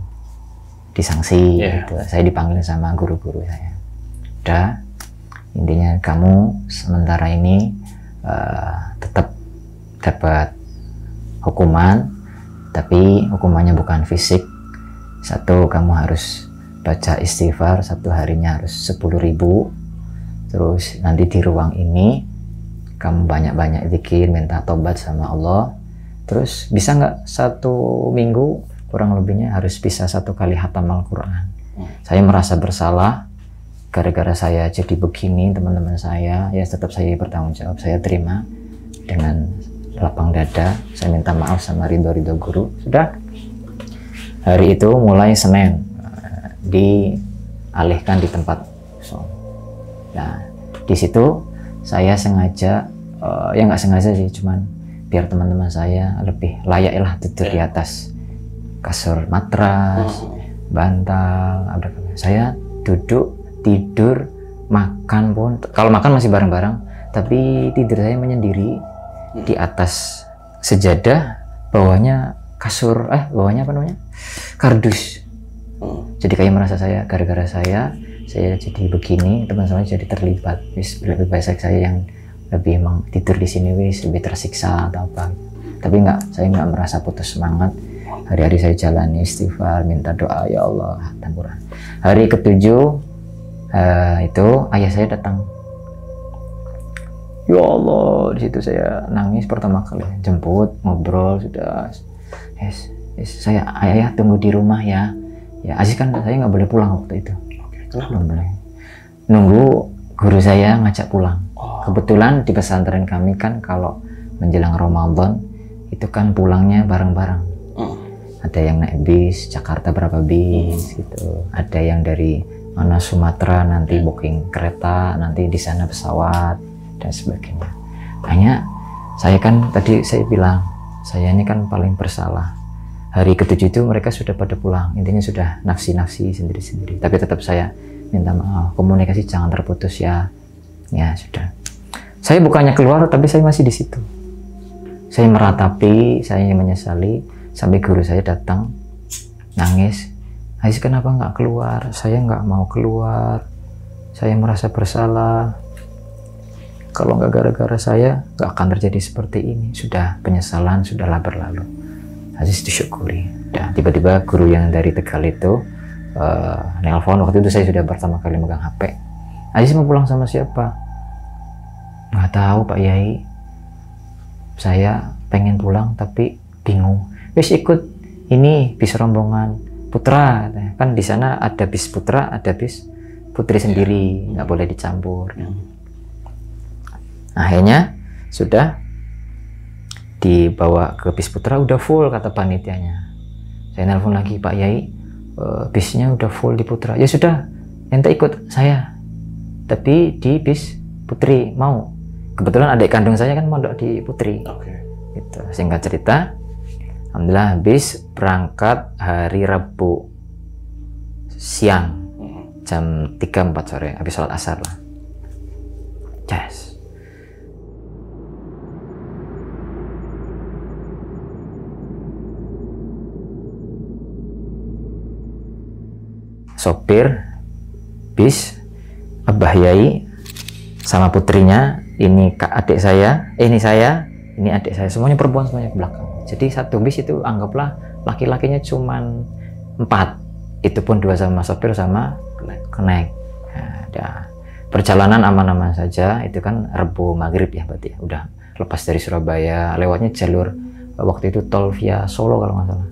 disangsi gitu. Saya dipanggil sama guru-guru saya. Udah, intinya kamu sementara ini tetap dapat hukuman, tapi hukumannya bukan fisik. Satu, kamu harus baca istighfar, satu harinya harus 10.000. Terus nanti di ruang ini kamu banyak-banyak zikir, minta tobat sama Allah. Terus bisa nggak 1 minggu kurang lebihnya harus bisa 1 kali hatam Al-Quran. Saya merasa bersalah gara-gara saya jadi begini teman-teman saya, ya tetap saya bertanggung jawab, saya terima dengan lapang dada, saya minta maaf sama ridho guru. Sudah, hari itu mulai Senin dialihkan di tempat kosong. Nah, di situ saya sengaja, ya nggak sengaja sih, cuman biar teman-teman saya lebih layak lah tidur di atas kasur matras, bantal. Saya duduk, tidur, makan pun, kalau makan masih bareng-bareng, tapi tidur saya menyendiri di atas sejadah, bawahnya kasur, bawahnya apa namanya? Kardus. Jadi kayak merasa saya, gara-gara saya jadi begini, teman saya jadi terlibat. Lebih baik saya yang lebih emang tidur di sini lebih tersiksa atau apa. Tapi saya nggak merasa putus semangat. Hari-hari saya jalani istighfar, minta doa, ya Allah, tampuran. Hari ke-7 itu ayah saya datang. Ya Allah, di situ saya nangis pertama kali, jemput, ngobrol, sudah. Saya, ayah tunggu di rumah ya. Ya, Aziz kan saya nggak boleh pulang waktu itu. Belum boleh. Nunggu guru saya ngajak pulang. Kebetulan di pesantren kami kan kalau menjelang Ramadan itu kan pulangnya bareng-bareng. Ada yang naik bis, Jakarta berapa bis gitu. Ada yang dari mana Sumatera nanti booking kereta, nanti di sana pesawat dan sebagainya. Hanya saya kan tadi saya bilang, saya ini kan paling bersalah. Hari ke-7 itu mereka sudah pada pulang, intinya sudah nafsi-nafsi sendiri-sendiri. Tapi tetap saya minta maaf, komunikasi jangan terputus ya. Ya sudah. Saya bukannya keluar, tapi saya masih di situ. Saya meratapi, saya menyesali, sampai guru saya datang, nangis. Aziz kenapa nggak keluar? Saya nggak mau keluar. Saya merasa bersalah. Kalau nggak gara-gara saya, nggak akan terjadi seperti ini. Sudah, penyesalan sudahlah berlalu. Aziz disyukuri. Dan tiba-tiba guru yang dari Tegal itu nelpon. Waktu itu saya sudah pertama kali megang HP. Aziz mau pulang sama siapa? Nggak tahu Pak Yai. Saya pengen pulang tapi bingung. Wis ikut ini bis rombongan putra. Kan di sana ada bis putra, ada bis putri sendiri. Nggak boleh dicampur. Akhirnya sudah dibawa ke bis putra, udah full kata panitianya. Saya nelpon lagi, Pak Yai, bisnya udah full di putra. Ya sudah, ente ikut saya, tapi di bis putri mau. Kebetulan adik kandung saya kan mondok di putri. Gitu. Singkat cerita, alhamdulillah bis berangkat hari Rabu siang jam 3-4 sore habis sholat asar lah. Yes. Sopir bis Abah Yai sama putrinya, ini adik saya, ini saya, ini adik saya, semuanya perempuan, semuanya ke belakang. Jadi satu bis itu anggaplah laki-lakinya cuman 4, itu pun 2 sama sopir sama kenek. Nah, perjalanan aman-aman saja. Itu kan Rebu maghrib ya berarti, udah lepas dari Surabaya, lewatnya jalur waktu itu tol via Solo kalau nggak salah,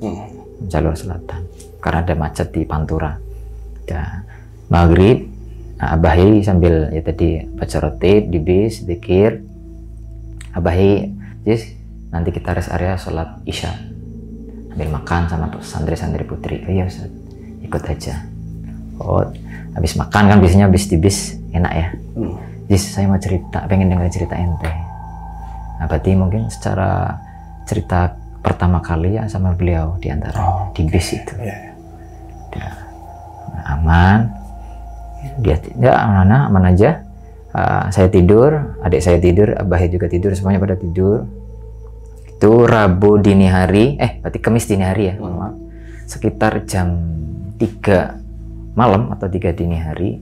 jalur selatan karena ada macet di Pantura. Ya, maghrib, Abah Yai sambil ya tadi baca roti di bis, zikir. Abah Yai, yes, nanti kita rest area sholat isya, sambil makan sama santri-santri putri. Oh iya Ustaz, ikut aja. Oh, habis makan kan biasanya habis di bis enak ya. Yes, saya mau cerita, pengen dengar cerita ente. Nah, berarti mungkin secara cerita pertama kali ya sama beliau di antara di bis itu. Nah, aman, dia tidak aman aja. Saya tidur, adik saya tidur, Abah juga tidur, semuanya pada tidur. Itu Rabu dini hari, berarti Kamis dini hari ya, maaf. Sekitar jam 3 malam atau 3 dini hari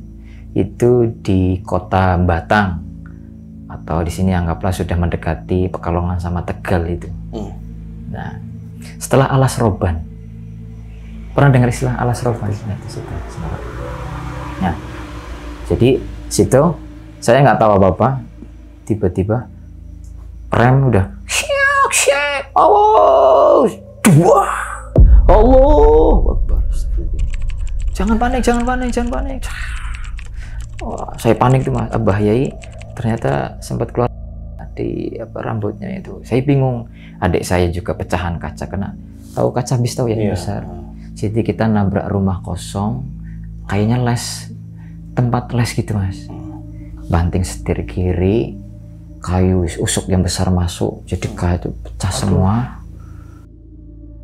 itu di kota Batang, atau di sini anggaplah sudah mendekati Pekalongan sama Tegal itu. Nah, setelah Alas Roban. Pernah dengar istilah Alas Roban? Nah, jadi situ saya nggak tahu apa-apa, tiba-tiba rem udah syek, awas, Allah Akbar. Jangan panik. Saya panik tuh Mas. Abah Yai ternyata sempat keluar di rambutnya itu. Saya bingung. Adik saya juga pecahan kaca, kena tahu kaca bis tahu ya, yang besar. Jadi kita nabrak rumah kosong, kayaknya tempat les gitu Mas. Banting setir kiri, kayu usuk yang besar masuk, jadi kayu itu pecah semua.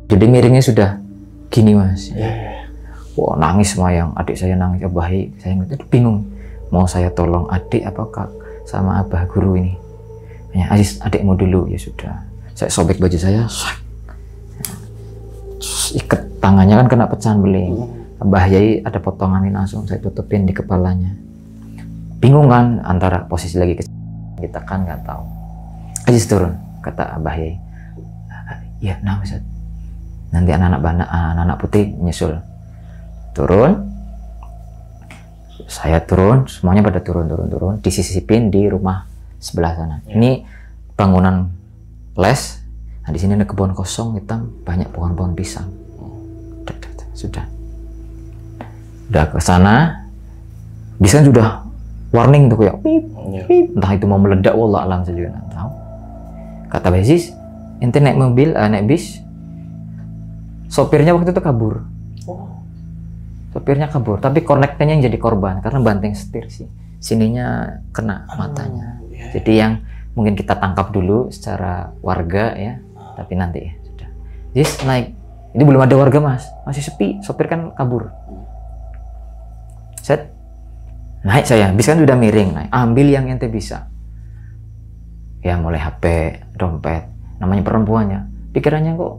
Jadi miringnya sudah gini Mas. Wah, nangis semua, yang adik saya nangis, Abah Yai, saya bingung mau saya tolong adik apakah sama Abah Guru ini. Ya, Aziz, adikmu dulu. Ya sudah, saya sobek baju saya, ikat tangannya kan kena pecahan beling. Abah Yai ada potongan ini, langsung saya tutupin di kepalanya. Bingung kan antara posisi lagi kita kan nggak tahu. Aziz turun, kata Abah Yai. Ya, nah Ustaz, nanti anak-anak putih nyusul. Turun, saya turun, semuanya pada turun, disisipin di rumah sebelah sana. Ini bangunan les. Nah, di sini ada kebun kosong hitam, banyak pohon-pohon pisang. Sudah ke sana, bisa sudah warning tuh kayak pip, pip. Entah itu mau meledak, wallah alam, saya juga nggak tahu. Kata Aziz, ente naik mobil, naik bis, sopirnya waktu itu kabur. Sopirnya kabur, tapi konektornya yang jadi korban karena banting setir sih. Sininya kena matanya. Jadi yang mungkin kita tangkap dulu secara warga ya, tapi nanti ya sudah. Aziz naik, ini belum ada warga Mas, masih sepi, sopir kan kabur. Set, naik saya, bis kan sudah miring, naik, ambil yang ente bisa. Ya mulai HP, dompet, namanya perempuannya, pikirannya kok,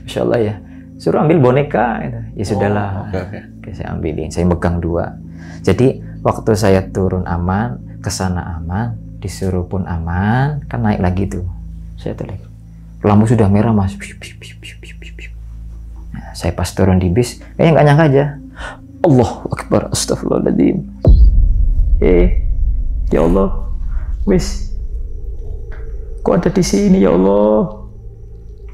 Masya Allah ya, suruh ambil boneka, gitu. Ya sudahlah, Oke, saya ambilin, saya megang 2. Jadi waktu saya turun aman, kesana aman, disuruh pun aman, kan naik lagi tuh, saya telik, lampu sudah merah Mas. Nah, saya pas turun di bis, kayaknya nggak nyangka aja. Allahu Akbar, astagfirullahaladzim. Ya Allah, wis, kok ada di sini ya Allah?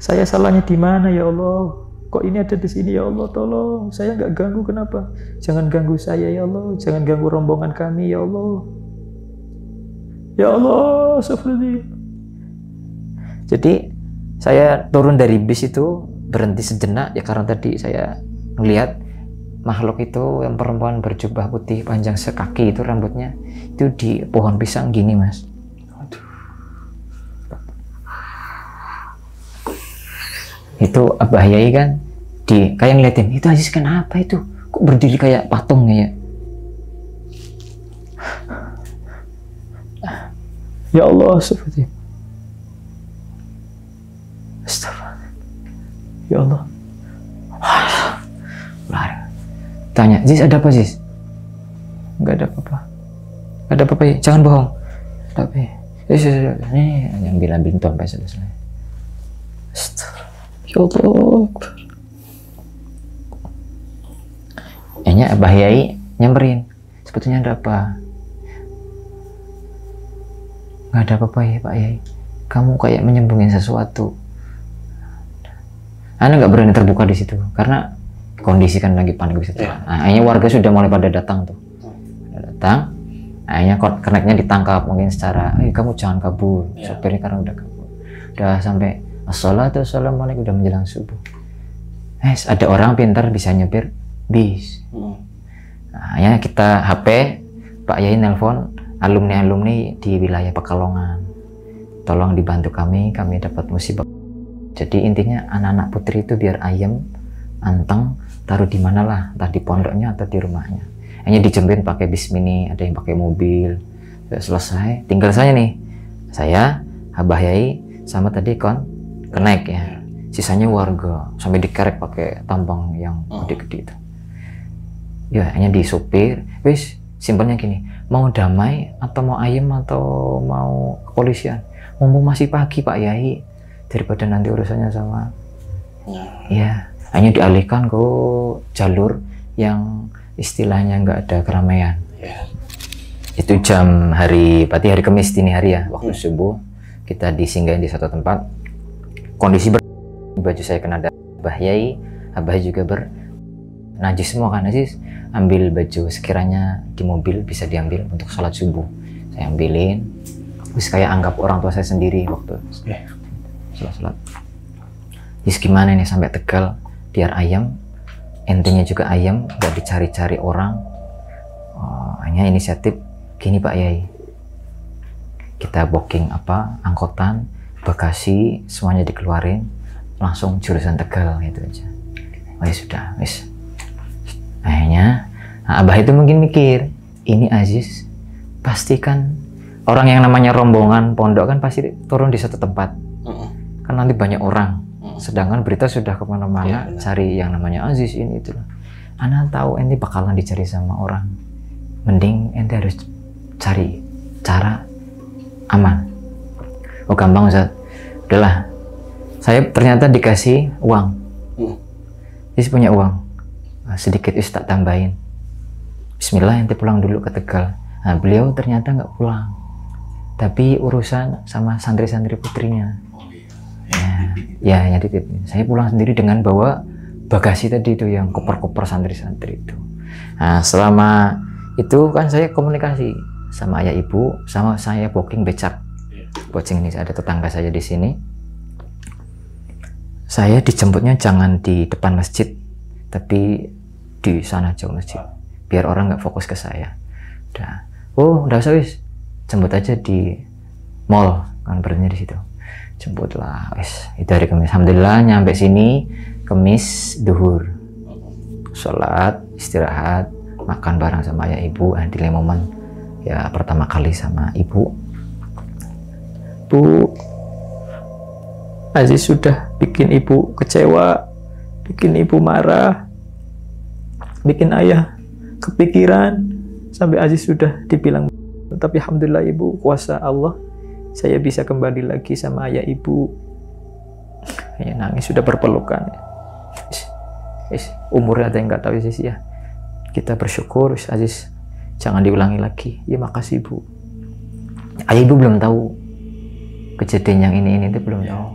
Saya salahnya di mana ya Allah? Kok ini ada di sini ya Allah? Tolong, saya nggak ganggu, kenapa? Jangan ganggu saya ya Allah, jangan ganggu rombongan kami ya Allah. Ya Allah, astagfirullahaladzim. Jadi saya turun dari bis itu, berhenti sejenak ya karena tadi saya melihat makhluk itu yang perempuan berjubah putih panjang sekaki itu, rambutnya itu di pohon pisang gini Mas. Itu Abah Yai kan kayak ngeliatin, itu Aziz kenapa itu, kok berdiri kayak patungnya ya. Ya Allah, seperti astagfirullah. Ya Allah. Tanya, Ziz ada apa Ziz? Nggak ada apa-apa. Ada apa-apa ya? Jangan bohong. Ada apa ya? Ini ambil dompet selesai. Ya Allah. Kayaknya Abah Yai nyamperin. Sebetulnya ada apa? Nggak ada apa-apa ya Pak Yai. Kamu kayak menyembunyikan sesuatu. Anda nggak berani terbuka di situ karena kondisi kan lagi panik bisa. Nah, akhirnya warga sudah mulai pada datang tuh. Akhirnya keneknya ditangkap mungkin secara, kamu jangan kabur. Sopirnya karena udah kabur. Udah sampai assalamualaikum, udah menjelang subuh. Ada orang pintar bisa nyopir bis. Nah, akhirnya kita HP, Pak Yai nelpon alumni di wilayah Pekalongan. Tolong dibantu kami dapat musibah. Jadi intinya anak-anak putri itu biar ayem, anteng, taruh di mana lah, entah di pondoknya atau di rumahnya. Hanya dijemput pakai bis mini, ada yang pakai mobil. Sudah selesai, tinggal saya nih, saya, Abah Yai, sama tadi kenek ya. Sisanya warga, sampai dikerek pakai tampang yang gede-gede itu. Ya, hanya di supir, wis simpelnya gini, mau damai atau mau ayem atau mau kepolisian. Mumpung masih pagi Pak Yai, daripada nanti urusannya sama. Ya, hanya dialihkan ke jalur yang istilahnya nggak ada keramaian. Itu berarti hari Kamis dini hari ya, waktu subuh kita disinggahin di satu tempat. Kondisi baju saya kena darah, Abah Yai juga najis semua kan, najis. ambil baju sekiranya di mobil bisa diambil untuk sholat subuh. Saya ambilin, terus kayak anggap orang tua saya sendiri waktu sholat. Terus gimana nih sampai Tegal, biar ayam, intinya juga ayam, nggak dicari-cari orang. Hanya inisiatif gini Pak Yai, kita booking angkotan bagasi semuanya dikeluarin, langsung jurusan Tegal gitu aja. Oh ya sudah, wis. Akhirnya Abah itu mungkin mikir, ini Aziz pasti kan orang yang namanya rombongan pondok kan pasti turun di satu tempat, kan nanti banyak orang. Sedangkan berita sudah kemana-mana cari yang namanya Aziz ini itu. Ana tahu ente bakalan dicari sama orang, mending ente harus cari cara aman. Oh gampang Ustaz, udahlah, saya ternyata dikasih uang. Aziz punya uang sedikit, tak tambahin. Bismillah, ente pulang dulu ke Tegal. Nah, beliau ternyata nggak pulang, tapi urusan sama santri-santri putrinya. Ya dititip. Saya pulang sendiri dengan bawa bagasi tadi itu, yang koper-koper santri-santri itu. Nah, selama itu kan saya komunikasi sama ayah ibu, sama saya booking becak. Bocing ini ada tetangga saya di sini. Saya dijemputnya jangan di depan masjid, tapi di sana jauh masjid, biar orang nggak fokus ke saya. Udah usah wis, jemput aja di mall, kan berarti di situ. Jemputlah wis, itu hari Kamis. Alhamdulillah nyampe sini Kamis duhur, sholat, istirahat, makan bareng sama ayah ibu. Di momen ya pertama kali sama ibu. Bu, Aziz sudah bikin ibu kecewa, bikin ibu marah, bikin ayah kepikiran, sampai Aziz sudah dibilang. Tapi alhamdulillah ibu, kuasa Allah, saya bisa kembali lagi sama ayah ibu. Ya, nangis sudah berpelukan. Umurnya ada yang nggak tahu sih ya. Kita bersyukur Aziz, jangan diulangi lagi. Ya makasih bu. Ayah ibu belum tahu kejadian yang ini itu belum tahu.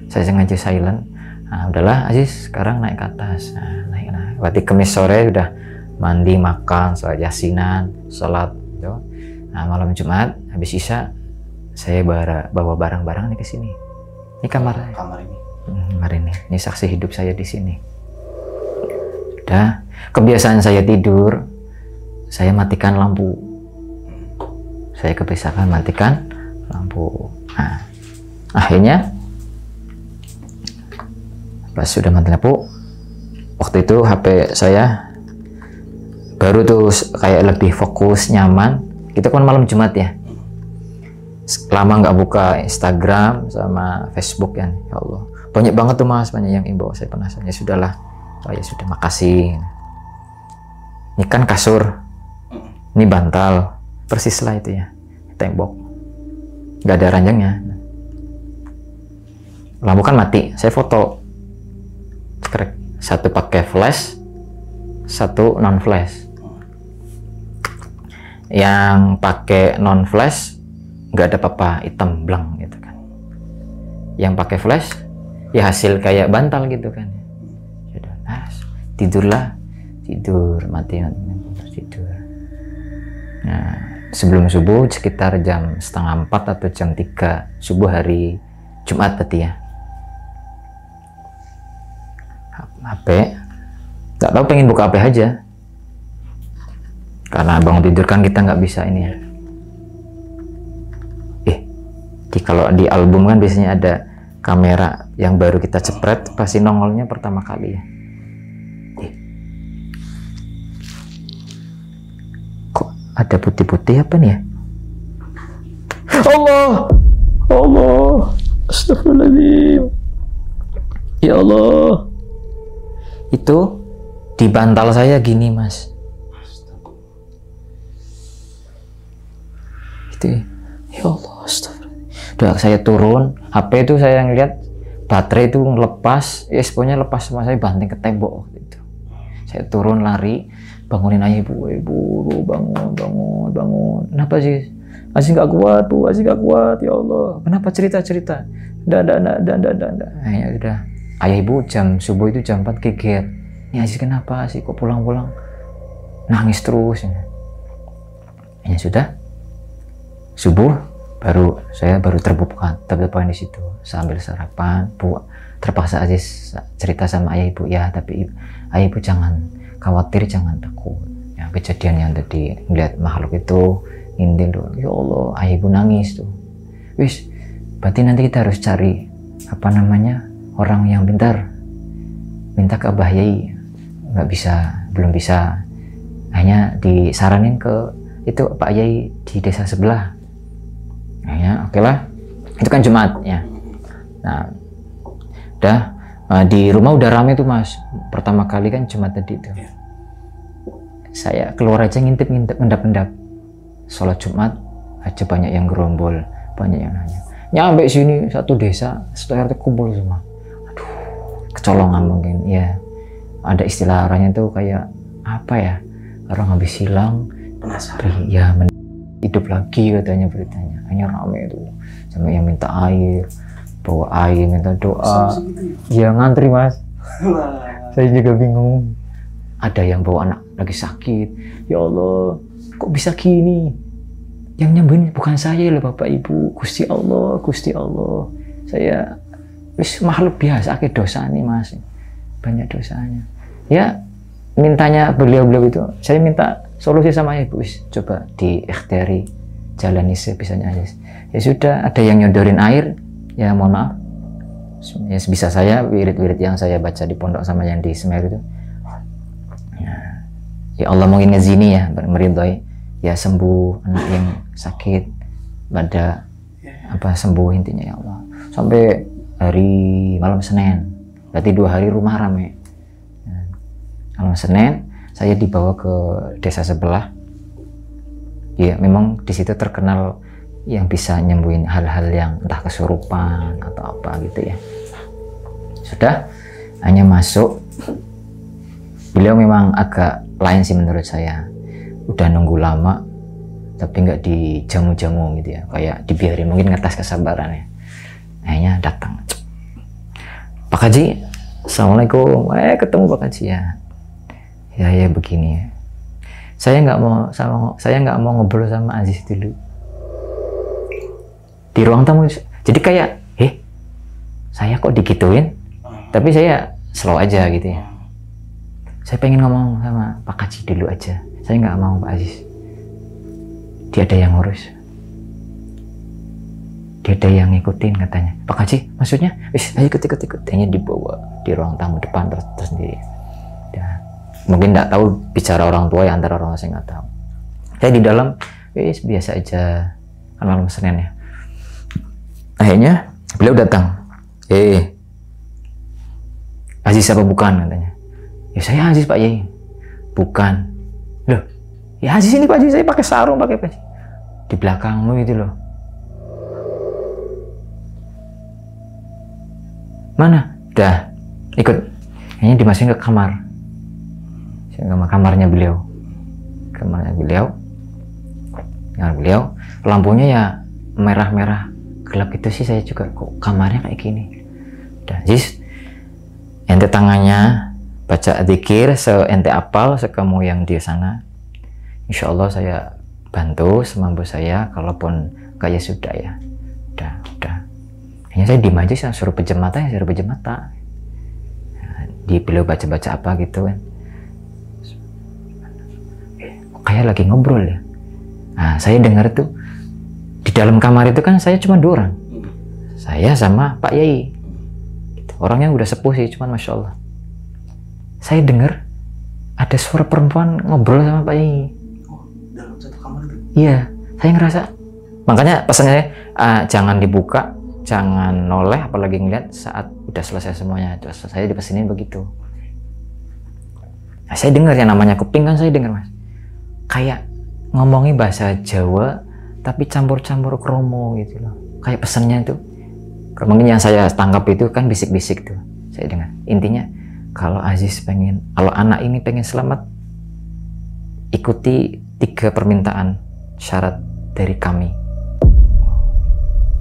Saya sengaja silent. Nah, udahlah Aziz, sekarang naik ke atas. Naik. Berarti Kamis sore udah mandi, makan, sholat yasinan, sholat gitu. Nah, malam Jumat habis Isya saya bawa barang-barang nih ke sini. Ini kamar ini. Kamar ini. Ini saksi hidup saya di sini. Udah, kebiasaan saya tidur, saya matikan lampu. Saya kebiasaan matikan lampu. Nah, akhirnya pas sudah mati lampu, waktu itu HP saya baru tuh kayak lebih fokus, nyaman. Itu kan malam Jumat ya. Lama nggak buka Instagram sama Facebook kan. Ya Allah, banyak banget tuh mas, banyak yang inbox. Saya penasaran. Ya sudahlah, ya sudah, makasih. Ini kan kasur, ini bantal, persis lah itu ya, tembok, nggak ada ranjangnya. Lampu kan mati, saya foto. Satu pakai flash, satu non flash. Yang pakai non flash nggak ada apa-apa, hitam blank gitu kan. Yang pakai flash ya hasil kayak bantal gitu kan. Sudah, tidurlah, tidur mati tidur. Nah, sebelum subuh sekitar jam 3:30 atau jam 3 subuh hari Jumat berarti ya. HP, nggak tahu pengen buka HP aja. Karena bangun tidur kan kita nggak bisa ini ya. Kalau di album kan biasanya ada kamera yang baru kita cepret, pasti nongolnya pertama kali ya. Kok ada putih-putih apa nih ya? Allah, astagfirullahaladzim. Ya Allah. Itu di bantal saya gini mas. Itu ya Allah, astagfirullah. Udah saya turun, HP itu saya ngeliat baterai itu lepas, ya pokoknya lepas semua, saya banting ke tembok waktu itu. Saya turun lari, bangunin ayah ibu, bangun. Kenapa sih? Aziz nggak kuat bu, Aziz nggak kuat, ya Allah. Kenapa cerita? Nggak. Nah, ya udah. Ayah ibu jam subuh itu jam 4 geger. Ini Aziz kenapa sih kok pulang-pulang? nangis terus. Ya sudah, subuh saya baru terbuka di situ sambil sarapan. Bu, terpaksa Aziz cerita sama ayah ibu, ya tapi ayah ibu jangan khawatir, jangan takut. Ya, kejadian yang tadi melihat makhluk itu ngintip tuh, ya Allah, ayah ibu nangis tuh. Wis, berarti nanti kita harus cari orang yang pintar, minta ke Abah Yai. Belum bisa, hanya disaranin ke itu Pak Yai di desa sebelah. Nah, oke lah, itu kan Jumat ya. Nah, di rumah udah rame tuh Mas. Pertama kali kan Jumat tadi itu. Saya keluar aja ngintip ngendap-ngendap. Sholat Jumat aja banyak yang gerombol, banyak yang nanya. Nyampe sini satu desa, satu RT kumpul semua. Aduh, kecolongan mungkin ya. Ada istilah orangnya tuh kayak apa ya? Orang habis hilang, penasaran. Ya, hidup lagi katanya beritanya. Hanya rame itu, sampai yang minta air, bawa air, minta doa. Ya ngantri Mas. Saya juga bingung. Ada yang bawa anak lagi sakit. Ya Allah, kok bisa gini? Yang nyembuhin bukan saya loh Bapak Ibu, Gusti Allah, Gusti Allah. Saya makhluk biasa, akhir dosa nih Mas. Banyak dosanya. Ya, mintanya beliau itu, saya minta solusi sama ibu, coba diikhtiari, jalani sebisanya aja. Ya sudah, ada yang nyodorin air, ya mohon maaf, ya bisa saya wirid-wirid yang saya baca di pondok sama yang di Semeru itu. Ya Allah mungkin ngezini ya, meridhoi, ya sembuh anak yang sakit, pada sembuh intinya ya Allah. Sampai hari malam Senin, berarti 2 hari rumah rame. Malam Senin saya dibawa ke desa sebelah. Ya memang di situ terkenal yang bisa nyembuhin hal-hal yang entah kesurupan atau apa gitu ya. Sudah, hanya masuk. Beliau memang agak lain sih menurut saya. Udah nunggu lama tapi nggak dijamu-jamu gitu ya, kayak dibiarin, mungkin ngetes kesabarannya. Akhirnya datang. Pak Haji, Assalamualaikum. Ketemu Pak Haji ya. Ya begini. Saya nggak mau ngobrol sama Aziz dulu. Di ruang tamu. Jadi kayak, saya kok digituin? Tapi saya slow aja gitu ya. Saya pengen ngomong sama Pak Haji dulu aja. Saya nggak mau Pak Aziz. Dia ada yang ngurus. Dia ada yang ngikutin katanya. Pak Haji, maksudnya? Ayo ikut. Hanya dibawa di ruang tamu depan terus sendiri. Mungkin nggak tahu bicara orang tua ya, antara orang saya nggak tahu. Saya di dalam, biasa aja, kan malam Senin ya. Akhirnya beliau datang. Aziz apa bukan katanya? Ya saya Aziz Pak Yai. Bukan. Loh, ya Aziz ini Pak Aziz, saya pakai sarung, pakai peci. Di belakangmu itu loh. Mana? Udah, ikut. Kayaknya dimasukin ke kamar. Kamarnya beliau, lampunya ya merah-merah gelap gitu sih. Saya juga kok kamarnya kayak gini. Dan Aziz, ente tangannya baca zikir seente apal sekamu yang di sana. Insya Allah saya bantu semampu saya, kalaupun kayak sudah ya. Udah. Hanya saya diem aja, saya suruh pejam mata. Di beliau baca-baca apa gitu kan. Kayak lagi ngobrol ya. Nah, saya dengar tuh di dalam kamar itu kan saya cuma 2 orang. Saya sama Pak Yai. Gitu. Orangnya udah sepuh sih, cuman Masya Allah. Saya dengar ada suara perempuan ngobrol sama Pak Yai. Dalam satu kamar itu? Iya, saya ngerasa. Makanya pesannya jangan dibuka, jangan noleh, apalagi ngeliat saat udah selesai semuanya. Terus saya dipesenin begitu. Nah, saya dengar yang namanya kuping kan, saya dengar Mas. Kayak ngomongin bahasa Jawa tapi campur-campur kromo gitu loh. Kayak pesannya itu. Mungkin yang saya tangkap itu kan bisik-bisik tuh. Saya dengar. Intinya kalau anak ini pengen selamat, ikuti 3 permintaan syarat dari kami.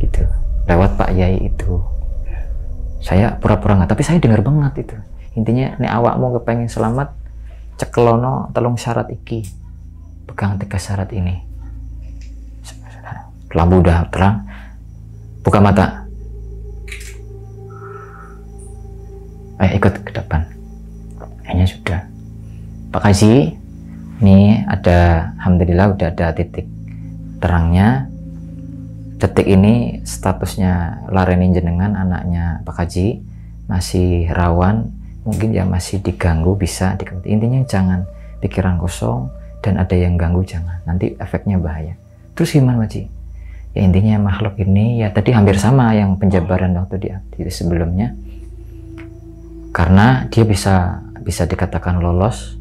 Gitu. Lewat Pak Yai itu. Saya pura-pura nggak, tapi saya dengar banget itu. Intinya nek awakmu kepengen selamat, ceklono telung syarat iki, pegang 3 syarat ini. Lampu udah terang, buka mata, ikut ke depan. Kayaknya sudah. Pak Haji, ini ada, alhamdulillah udah ada titik terangnya. Detik ini statusnya lareni jenengan, anaknya Pak Haji masih rawan, mungkin ya masih diganggu, bisa diganti. Intinya jangan pikiran kosong dan ada yang ganggu, jangan, nanti efeknya bahaya. Terus gimana Pak Haji? Ya intinya makhluk ini ya tadi hampir sama yang penjabaran waktu di sebelumnya, karena dia bisa dikatakan lolos,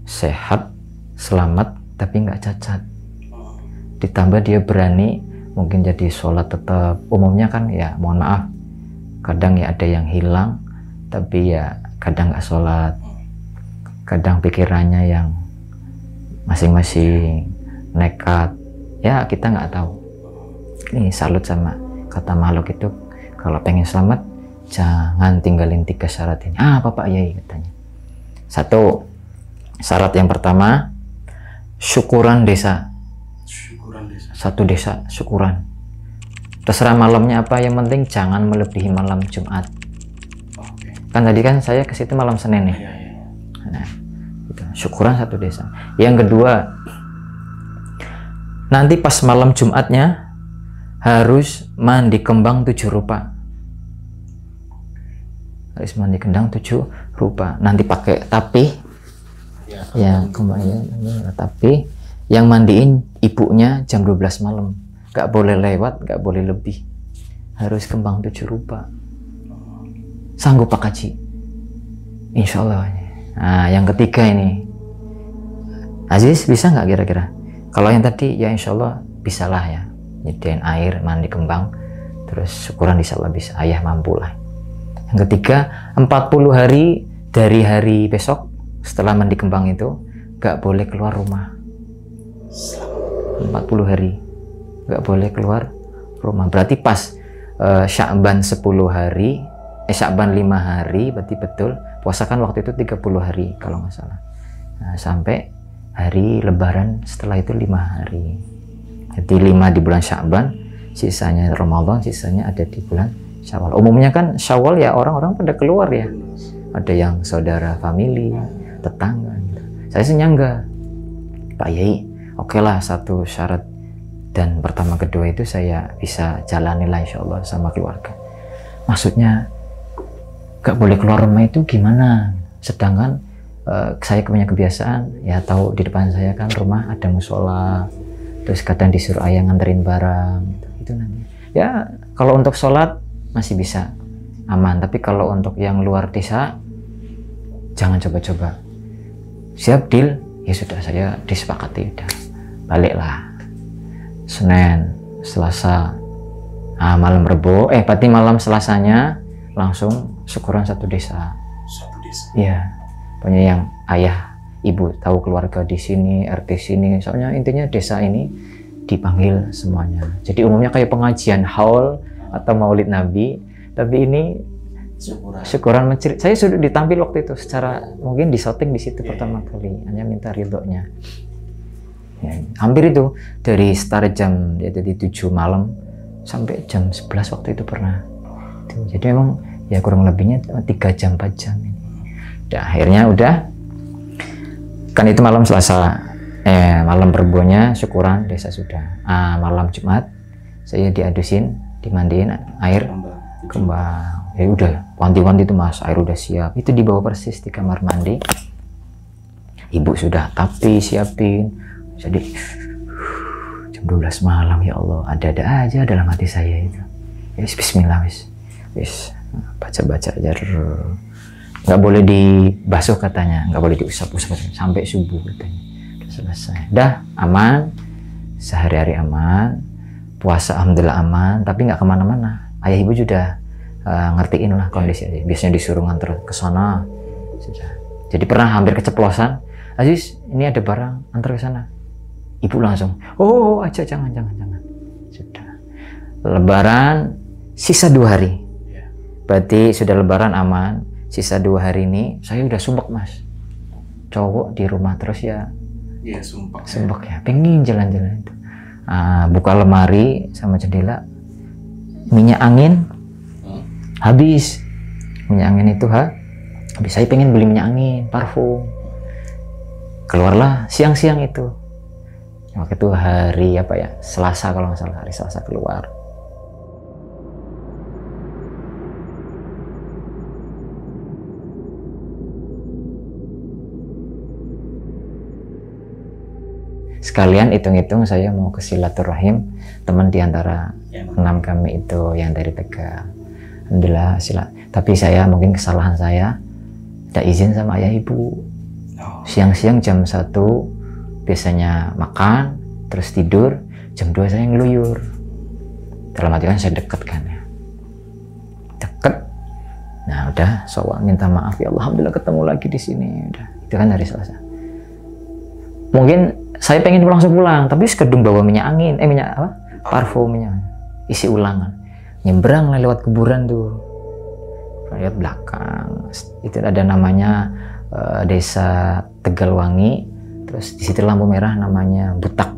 sehat, selamat, tapi nggak cacat. Ditambah dia berani, mungkin jadi sholat tetap. Umumnya kan ya mohon maaf, kadang ya ada yang hilang, tapi ya kadang nggak sholat, kadang pikirannya yang masing-masing nekat, ya kita nggak tahu. Ini salut sama kata makhluk itu, kalau pengen selamat jangan tinggalin 3 syarat ini. Apa Pak Yai katanya? 1, syarat yang pertama, syukuran desa. Satu desa syukuran. Terserah malamnya apa, yang penting jangan melebihi malam Jumat. Kan tadi kan saya ke situ malam Senin nih. Nah, gitu. Syukuran 1 desa. Yang kedua, nanti pas malam Jumatnya harus mandi kembang 7 rupa. Harus mandi kembang 7 rupa. Nanti pakai tapi, ya kembangnya tapi yang mandiin ibunya jam 12 malam. Gak boleh lewat, gak boleh lebih. Harus kembang 7 rupa. Sanggup Pak Haji? Insya Allah. Nah, yang ketiga ini, Aziz bisa nggak kira-kira? Kalau yang tadi ya insya Allah bisalah ya. Nyediain air, mandi kembang, terus syukuran insya Allah bisa, ayah mampu lah. Yang ketiga, 40 hari dari hari besok setelah mandi kembang itu gak boleh keluar rumah. 40 hari gak boleh keluar rumah. Berarti pas Sya'ban 10 hari, Sya'ban 5 hari, berarti betul puasa kan waktu itu 30 hari kalau nggak salah. Nah, sampai hari lebaran setelah itu 5 hari. Jadi 5 di bulan Sya'ban, sisanya Ramadan, sisanya ada di bulan Syawal. Umumnya kan Syawal ya orang-orang pada keluar ya. Ada yang saudara, family, tetangga gitu. Saya senyangga. Pak Yai, oke lah 1 syarat. Dan pertama kedua itu saya bisa jalani lah insya Allah sama keluarga. Maksudnya gak boleh keluar rumah itu gimana? Sedangkan saya punya kebiasaan, ya tahu di depan saya kan rumah ada musola. Terus kadang disuruh ayah nganterin barang gitu. Itu nanti ya kalau untuk sholat masih bisa aman, tapi kalau untuk yang luar desa jangan coba-coba. Siap deal? Ya sudah, saya disepakati, udah baliklah Senin, Selasa, malam Rebo, berarti malam Selasanya langsung syukuran 1 desa. 1 desa? Iya, pokoknya yang ayah ibu tahu keluarga di sini, RT sini, soalnya intinya desa ini dipanggil semuanya. Jadi umumnya kayak pengajian haul atau maulid Nabi, tapi ini syukuran mencerit. Saya sudah ditampil waktu itu secara mungkin di syuting di situ pertama kali, hanya minta ridhonya. Ya, hampir itu dari start jam ya dari 7 malam sampai jam 11 waktu itu pernah. Jadi memang ya kurang lebihnya 3 jam 4 jam ini. Dan akhirnya udah. Kan itu malam Selasa, malam Rebonya syukuran desa sudah. Malam Jumat saya diadusin, dimandiin air kembang. Ya udah, wanti-wanti itu Mas, air udah siap. Itu dibawa persis di kamar mandi. Ibu sudah tapi siapin. Jadi jam 12 malam ya Allah, ada-ada aja dalam hati saya itu. Ya bismillah wis. Baca-baca aja. Nggak boleh dibasuh katanya, nggak boleh diusap-usap sampai subuh katanya. Udah selesai, dah aman, sehari-hari aman, puasa alhamdulillah aman, tapi nggak kemana-mana. Ayah ibu sudah ngertiin lah kondisi. Biasanya disuruh nganter ke sana, sudah. Jadi pernah hampir keceplosan, Aziz ini ada barang, antar ke sana. Ibu langsung, oh aja jangan. Sudah. Lebaran sisa 2 hari, berarti sudah Lebaran aman. Sisa 2 hari ini saya udah sumpek Mas, cowok di rumah terus ya. Iya, sumpah. Sumpah ya, pengen jalan-jalan itu. Buka lemari sama jendela, minyak angin habis. Minyak angin itu habis. Saya pengen beli minyak angin, parfum. Keluarlah siang-siang itu. Waktu itu hari apa ya? Selasa kalau nggak salah, hari Selasa keluar. Sekalian hitung-hitung saya mau ke silaturahim teman diantara 6 kami itu yang dari Tegal. Alhamdulillah tapi saya mungkin kesalahan saya tidak izin sama ayah ibu. Siang-siang jam 1 biasanya makan terus tidur, jam 2 saya ngeluyur. Dalam arti kan saya deket kan ya, deket. Nah udah soal minta maaf ya Allah, alhamdulillah ketemu lagi di sini. Udah itu kan hari Selasa. Mungkin saya pengen langsung pulang, tapi sekedung bawa minyak angin, minyak apa? Parfumnya, isi ulangan. Nyebrang lah lewat kuburan tuh. Lihat belakang, itu ada namanya desa Tegalwangi. Terus di situ lampu merah namanya Butak,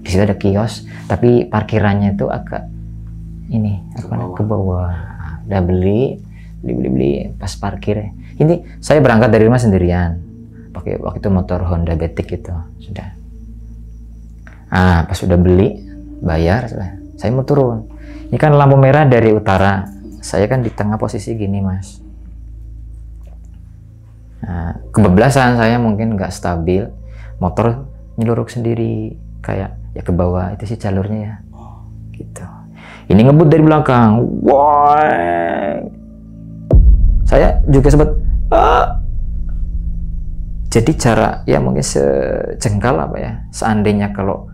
Di situ ada kios, tapi parkirannya itu agak ini ke bawah. Udah beli pas parkir. Ini saya berangkat dari rumah sendirian. Pakai waktu itu motor Honda Betik gitu sudah. Pas sudah beli bayar saya mau turun. Ini kan lampu merah dari utara, saya kan di tengah posisi gini mas. Kebablasan saya mungkin nggak stabil, motor nyeluruk sendiri kayak ya ke bawah itu sih jalurnya ya gitu. Ini ngebut dari belakang, wah saya juga sempat jadi cara ya mungkin sejengkal apa ya, seandainya kalau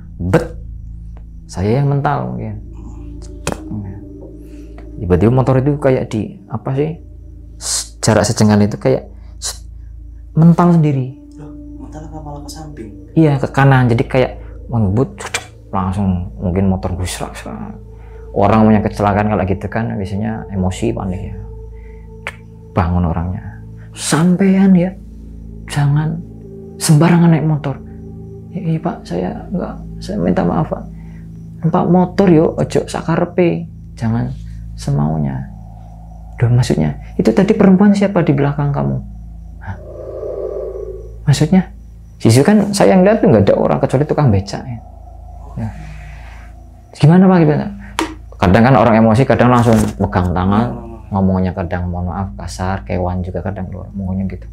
saya yang mental mungkin. Tiba-tiba motor itu kayak di apa sih, jarak sejengkal itu kayak mental sendiri. Mental malah ke samping? Iya ke kanan, jadi kayak mengebut langsung mungkin motor gusrak. Orang punya kecelakaan kalau gitu kan biasanya emosi panik ya, bangun orangnya. Sampean ya jangan sembarangan naik motor. Iya pak, saya minta maaf pak. Numpak motor yo ojo sakarepe, jangan semaunya. Duh maksudnya itu tadi perempuan siapa di belakang kamu? Maksudnya sisu kan saya ngeliat tuh nggak ada orang kecuali tukang becak ya. Gimana pak, gimana? Kadang kan orang emosi kadang langsung pegang tangan, ngomongnya kadang mohon maaf kasar, kewan juga kadang ngomongnya gitu.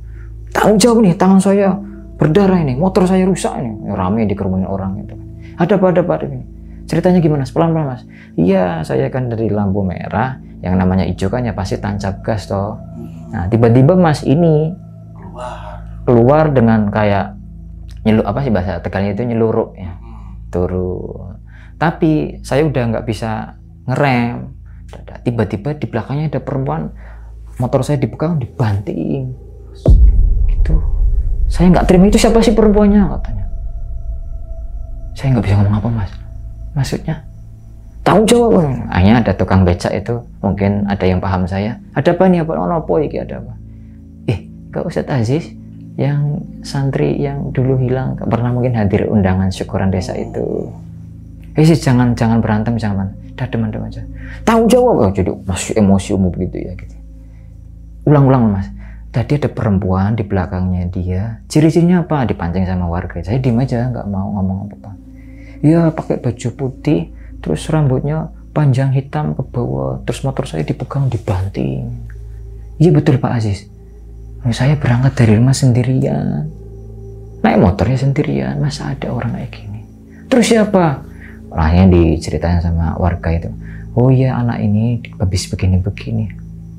Tanggung jawab nih, tangan saya berdarah ini, motor saya rusak ini. Rame dikerumunin orang gitu. Ada apa ini? Ceritanya gimana? Pelan-pelan mas. Iya, saya kan dari lampu merah, yang namanya hijau kan ya pasti tancap gas toh. Nah tiba-tiba mas ini keluar dengan kayak apa sih bahasa Tegalnya itu nyeluruk ya, turun. Tapi saya udah nggak bisa ngerem. Tiba-tiba di belakangnya ada perempuan, motor saya dipegang, dibanting. Gitu. Saya nggak terima, itu siapa sih perempuannya katanya. Saya nggak bisa ngomong apa mas. Maksudnya tanggung jawab. Hanya ada tukang becak itu, mungkin ada yang paham saya. Ada apa nih, apa iki ada apa? Kak Ustadz Aziz yang santri yang dulu hilang, pernah mungkin hadir undangan syukuran desa itu. Jangan berantem, jangan dadem aja. Tanggung jawab. Jadi masih emosi umum gitu ya gitu. Ulang-ulang mas. Tadi ada perempuan di belakangnya dia. Ciri-cirinya apa? Dipancing sama warga. Saya diem aja, nggak mau ngomong apa-apa. Ya pakai baju putih, terus rambutnya panjang hitam ke bawah, terus motor saya dipegang, dibanting. Iya betul Pak Aziz. Saya berangkat dari rumah sendirian, naik motornya sendirian, masa ada orang kayak gini. Terus siapa? Orangnya diceritain sama warga itu. Oh iya anak ini habis begini-begini.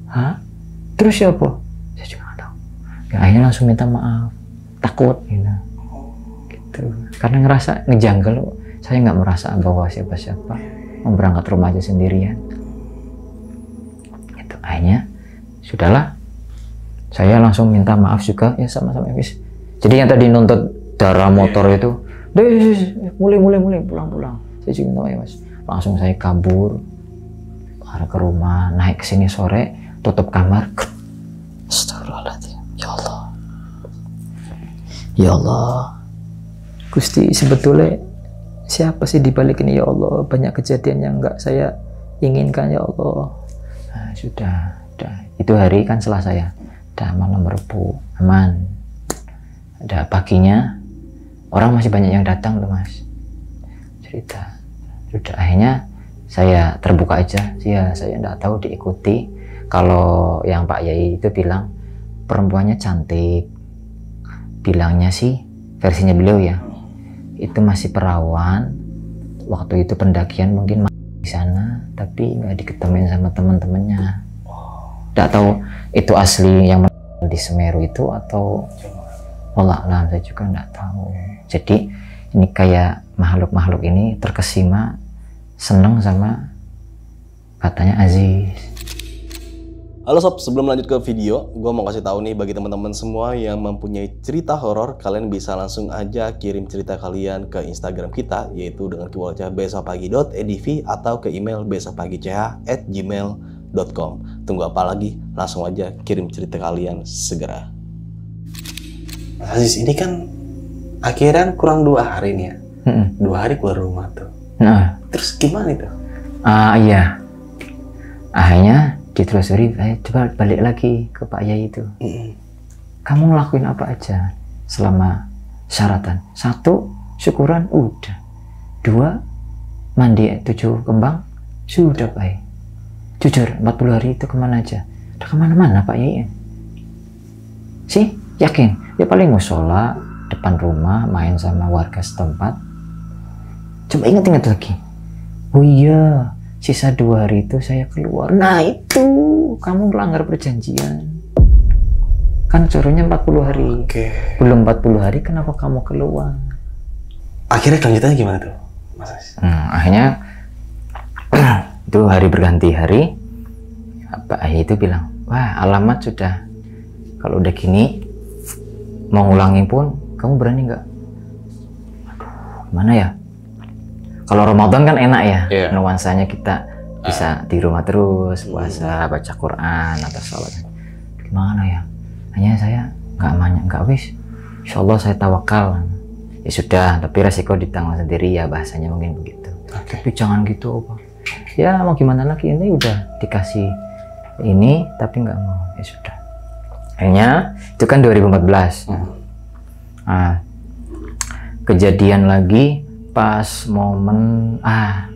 Hah? Terus siapa? Saya juga nggak tahu. Ya, akhirnya langsung minta maaf, takut gitu. Karena ngerasa ngejanggal. Saya nggak merasa bawa siapa-siapa, mau berangkat rumah aja sendirian. Gitu. Akhirnya sudahlah, saya langsung minta maaf juga ya sama-sama Fis. Jadi yang tadi nuntut darah motor itu, mulai pulang. Saya juga minta maaf ya mas. Langsung saya kabur arah ke rumah, naik ke sini sore, tutup kamar. Astagfirullahaladzim, ya Allah. Ya Allah, Gusti, sebetulnya siapa sih di balik ini ya Allah? Banyak kejadian yang nggak saya inginkan ya Allah. Nah, sudah. Itu hari kan Selasa ya. Dah malam Rabu, aman. Ada paginya, orang masih banyak yang datang loh Mas. Cerita. Sudah, akhirnya saya terbuka aja. Saya nggak tahu diikuti. Kalau yang Pak Yai itu bilang perempuannya cantik. Bilangnya sih, versinya beliau ya. Itu masih perawan. Waktu itu pendakian mungkin di sana, tapi nggak diketemuin sama teman-temannya. Nggak tahu itu asli yang di Semeru itu atau wallah alam, saya juga nggak tahu. Jadi ini kayak makhluk-makhluk ini terkesima seneng sama katanya Aziz. Halo sob, sebelum lanjut ke video, gue mau kasih tahu nih bagi teman-teman semua yang mempunyai cerita horor, kalian bisa langsung aja kirim cerita kalian ke Instagram kita, yaitu dengan keywordnya besokpagi.edv atau ke email besokpagi.ch@gmail.com. Tunggu apa lagi? Langsung aja kirim cerita kalian segera. Mas Aziz, ini kan akhirnya kurang 2 hari nih ya. 2 hari keluar rumah tuh. Nah, Terus gimana itu? iya. Akhirnya ditelusuri, saya coba balik lagi ke Pak Yai itu. Kamu ngelakuin apa aja selama syaratan? 1, syukuran, udah. 2, mandi 7 kembang, sudah Pak Yai. Jujur, 40 hari itu kemana aja? Udah kemana-mana Pak Yai. Sih, yakin? Ya paling musola, depan rumah, main sama warga setempat. Coba ingat-ingat lagi. Oh iya, sisa 2 hari itu saya keluar. Nah itu, kamu melanggar perjanjian. Kan suruhnya 40 hari. Oke. Belum 40 hari, kenapa kamu keluar? Akhirnya kelanjutannya gimana tuh, Mas Aziz? Akhirnya, itu hari berganti hari, Pak Ayah itu bilang, wah alamat sudah. Kalau udah gini, mau ngulangin pun, kamu berani nggak? Aduh, gimana ya? Kalau Ramadan kan enak ya, nuansanya kita bisa di rumah terus, puasa, baca Quran, atau sholat. Gimana ya? Hanya saya nggak wis. Insya Allah saya tawakal. Ya sudah, tapi resiko ditanggung sendiri ya, bahasanya mungkin begitu. Tapi jangan gitu, Pak. Ya mau gimana lagi, ini udah dikasih ini, tapi nggak mau. Ya sudah. Akhirnya itu kan 2014. Nah, kejadian lagi pas momen 1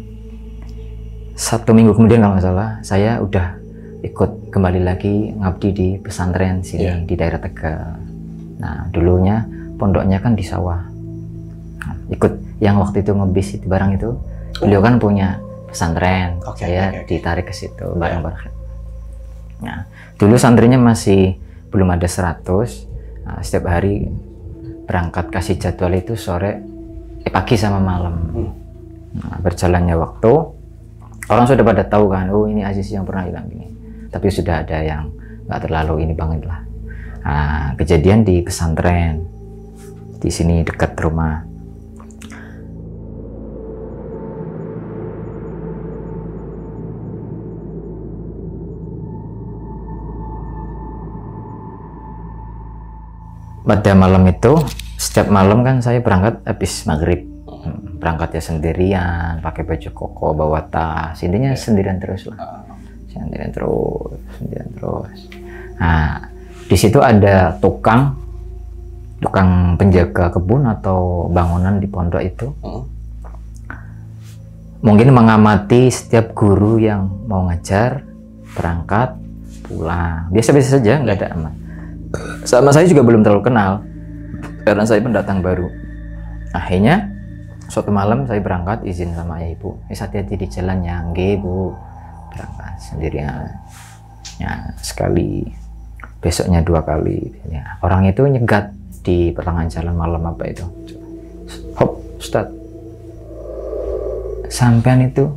minggu kemudian kalau nggak salah, saya udah ikut kembali lagi ngabdi di pesantren sini di daerah Tegal. Nah dulunya pondoknya kan di sawah. Nah, ikut yang waktu itu ngebis itu barang itu, beliau kan punya pesantren, saya ditarik ke situ bareng-bareng. Nah dulu santrinya masih belum ada 100. Nah, setiap hari berangkat kasih jadwal itu sore, pagi sama malam. Nah, berjalannya waktu, orang sudah pada tahu kan, oh ini Aziz yang pernah hilang gini. Tapi sudah ada yang nggak terlalu ini banget lah. Nah, kejadian di pesantren di sini dekat rumah. Pada malam itu, setiap malam kan saya berangkat habis maghrib. Berangkat ya sendirian, pakai baju koko, bawa tas, intinya sendirian terus lah. Sendirian terus. Nah, di situ ada tukang penjaga kebun atau bangunan di pondok itu. Mungkin mengamati setiap guru yang mau ngajar, berangkat, pulang. Biasa-biasa saja, nggak ada aman. Sama saya juga belum terlalu kenal, karena saya pendatang baru. Akhirnya suatu malam saya berangkat, izin sama ayah ibu, hati-hati di jalan ya, nggih bu, berangkat sendirian. Ya sekali, besoknya 2 kali. Ya, orang itu nyegat di pertengahan jalan malam apa itu. Hop, Ustaz, sampean itu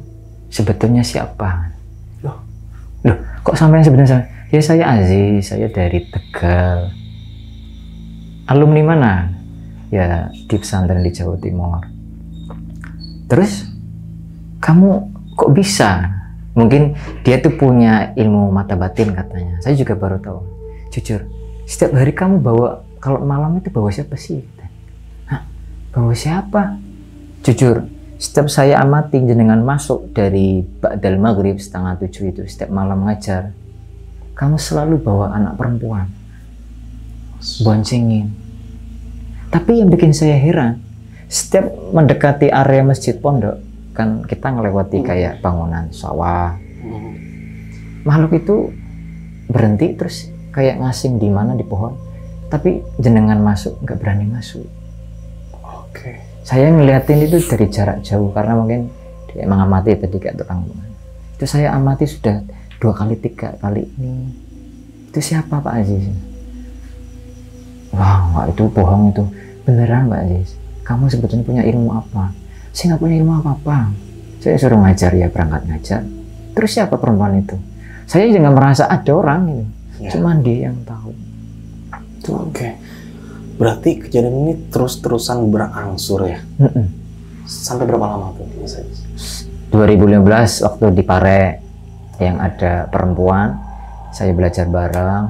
sebetulnya siapa? Loh, kok sampean sebetulnya? Ya saya Aziz, saya dari Tegal. Alumni mana? Ya di pesantren di Jawa Timur. Terus kamu kok bisa? Mungkin dia tuh punya ilmu mata batin katanya. Saya juga baru tahu. Jujur, setiap hari kamu bawa, kalau malam itu bawa siapa sih? Bawa siapa? Jujur, setiap saya amati jenengan masuk dari ba'dal maghrib setengah 7 itu, setiap malam ngajar, kamu selalu bawa anak perempuan, boncengin. Tapi yang bikin saya heran, setiap mendekati area masjid pondok, kan kita ngelewati kayak bangunan sawah, makhluk itu berhenti terus kayak ngasing di mana di pohon, tapi jenengan masuk nggak berani masuk. Oke. Saya ngeliatin itu dari jarak jauh karena mungkin dia mengamati tadi kayak tukang itu. Saya amati sudah 2 kali 3 kali ini. Itu siapa Pak Aziz? Wah, Pak, itu bohong itu. Beneran Pak Aziz, kamu sebetulnya punya ilmu apa? Saya nggak punya ilmu apa-apa. Saya suruh ngajar, ya berangkat ngajar. Terus siapa perempuan itu? Saya juga merasa ada orang itu. Ya. Cuman dia yang tahu. Oke. Berarti kejadian ini terus-terusan berangsur ya? Sampai berapa lama tuh Mas Aziz? 2015 waktu di Pare yang ada perempuan, saya belajar bareng,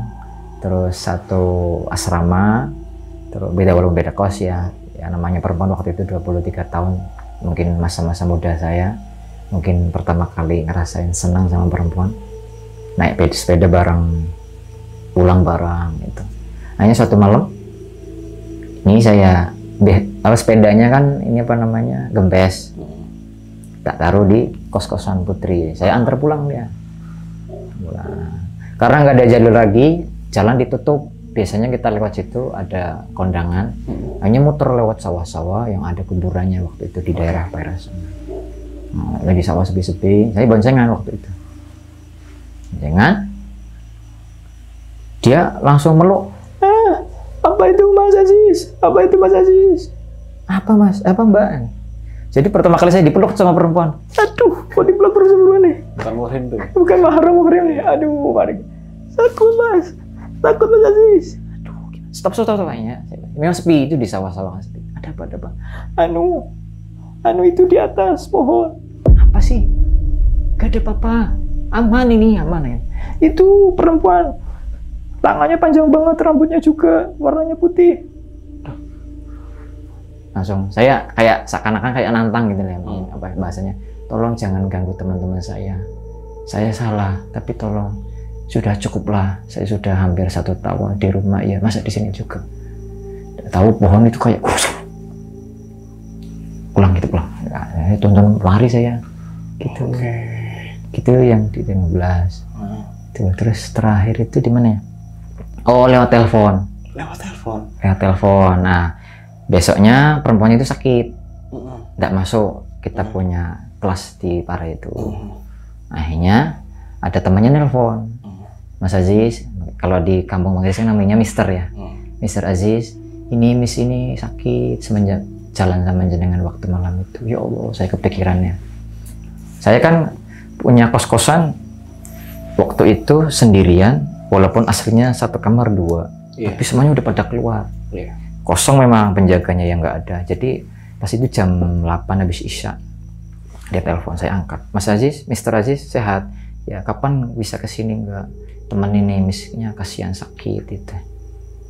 terus satu asrama, terus beda walaupun beda kos ya. Ya namanya perempuan waktu itu 23 tahun, mungkin masa-masa muda saya, mungkin pertama kali ngerasain senang sama perempuan, naik sepeda bareng, pulang bareng gitu. Hanya suatu malam, ini saya sepedanya kan ini apa namanya gempes, tak taruh di kos-kosan putri, saya antar pulang dia. Karena nggak ada jalur lagi, jalan ditutup. Biasanya kita lewat situ ada kondangan, hanya muter lewat sawah-sawah yang ada kuburannya waktu itu di daerah Peras. Nah, lagi sawah sepi-sepi, saya boncengan waktu itu. Boncengan, dia langsung meluk. Apa itu Mas Aziz? Apa itu Mas Aziz? Apa Mas? Apa Mbak? Jadi pertama kali saya dipeluk sama perempuan. Aduh, kok dipeluk terus sama nih? Bukan muhrim tuh. Bukan mahram nih. Aduh, Pak. Takut Mas. Takut Mas Aziz. Aduh, stop kayaknya. Memang sepi itu di sawah-sawah sepi. Ada apa? Anu itu di atas pohon. Apa sih? Gak ada apa-apa. Aman ini, aman ya. Itu perempuan. Tangannya panjang banget, rambutnya juga warnanya putih. Langsung saya kayak seakan-akan kayak nantang gitu ya, apa bahasanya. Tolong jangan ganggu teman-teman saya. Saya salah, tapi tolong. Sudah cukuplah, saya sudah hampir 1 tahun di rumah ya, masa di sini juga. Tahu pohon itu kayak kosong. Pulang. Nah, tonton lari saya. Gitu. Gitu yang di 15. Terus terakhir itu di mana ya? Oh, lewat telepon. Lewat telepon. Nah, besoknya perempuan itu sakit. Nggak masuk. Kita punya kelas di Pare itu. Akhirnya ada temannya nelpon. Mas Aziz, kalau di kampung Manggis namanya Mister ya. Mister Aziz, ini Miss ini sakit semenjak jalan sama jenengan waktu malam itu. Ya Allah, saya kepikirannya. Saya kan punya kos-kosan waktu itu sendirian, walaupun aslinya 1 kamar 2, tapi semuanya udah pada keluar. Kosong memang, penjaganya yang nggak ada. Jadi pas itu jam 8 habis Isya, dia telepon, saya angkat. Mas Aziz, Mister Aziz sehat? Ya, kapan bisa kesini nggak? Temen ini misnya kasihan sakit itu.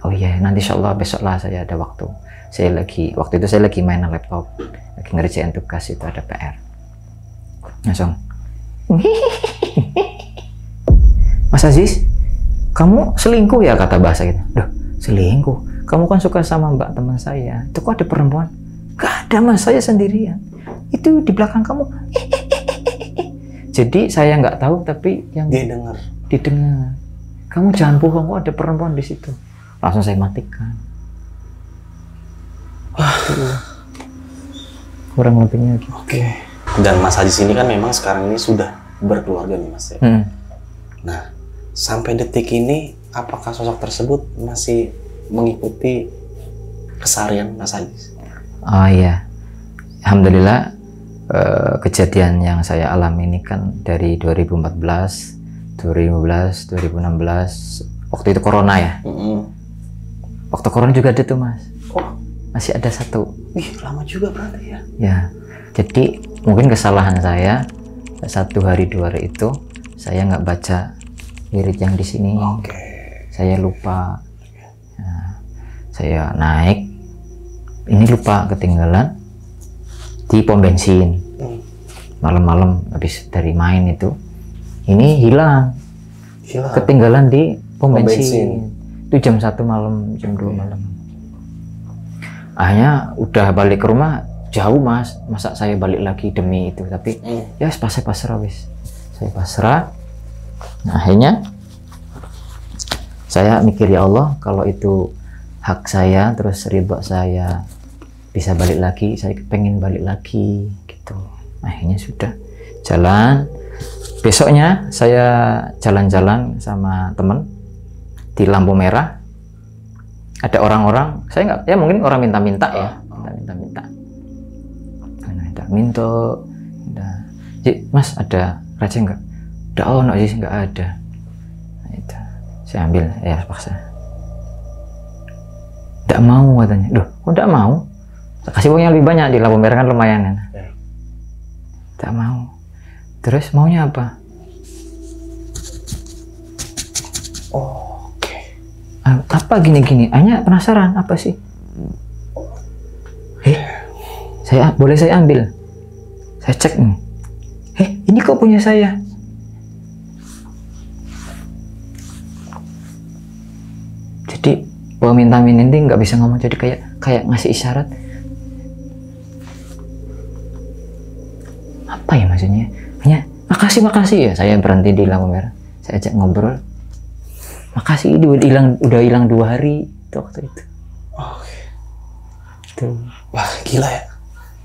Oh iya, nanti insya Allah besok lah saya ada waktu. Waktu itu saya lagi main laptop, lagi ngerjain tugas, itu ada PR. Langsung, Mas Aziz, kamu selingkuh ya, kata bahasa gitu. Duh, selingkuh? Kamu kan suka sama mbak teman saya. Itu kok ada perempuan? Gak ada Mas, saya sendirian. Itu di belakang kamu. Jadi saya nggak tahu, tapi yang didengar. Kamu jangan bohong, kok ada perempuan di situ. Langsung saya matikan. Kurang lebihnya gitu. Oke. Dan Mas Aziz ini kan memang sekarang ini sudah berkeluarga nih Mas ya. Nah, sampai detik ini apakah sosok tersebut masih mengikuti keseharian Mas Aziz? Oh iya, alhamdulillah. Kejadian yang saya alami ini kan dari 2014, 2016, waktu itu corona ya. Waktu corona juga ada tuh Mas. Oh, masih ada 1. Wih, lama juga berarti ya. Ya, jadi mungkin kesalahan saya 1 hari 2 hari itu saya nggak baca wirid yang di sini. Saya lupa. Nah, saya naik ini lupa ketinggalan di pom bensin. Malam-malam habis dari main itu, ini hilang. Ketinggalan di pom bensin. Itu jam 1 malam, jam 2 malam. Akhirnya udah balik ke rumah jauh mas, masa saya balik lagi demi itu. Tapi ya saya pasrah wis. Saya pasrah. Nah, akhirnya saya mikir, ya Allah, kalau itu hak saya, terus ridho saya bisa balik lagi, saya pengen balik lagi gitu. Akhirnya sudah jalan. Besoknya saya jalan-jalan sama temen di lampu merah. Ada orang-orang, saya nggak, ya mungkin orang minta-minta ya, minta. Mas ada receh nggak? Udah sih nggak ada. Nah, itu saya ambil, ya paksa. Nggak mau katanya. Duh, kok nggak mau? Kasih uangnya lebih banyak, di lampu merah kan lumayan kan. Nggak mau. Terus maunya apa? Apa gini-gini? Hanya penasaran apa sih? Boleh saya ambil? Saya cek nih. Ini kok punya saya? Jadi peminta-minta ini nggak bisa ngomong, jadi kayak ngasih isyarat. Apa ya maksudnya? Hanya makasih ya. Saya berhenti di lampu merah. Saya ajak ngobrol. Makasih, ini udah hilang 2 hari waktu itu. Tuh. Wah, gila ya.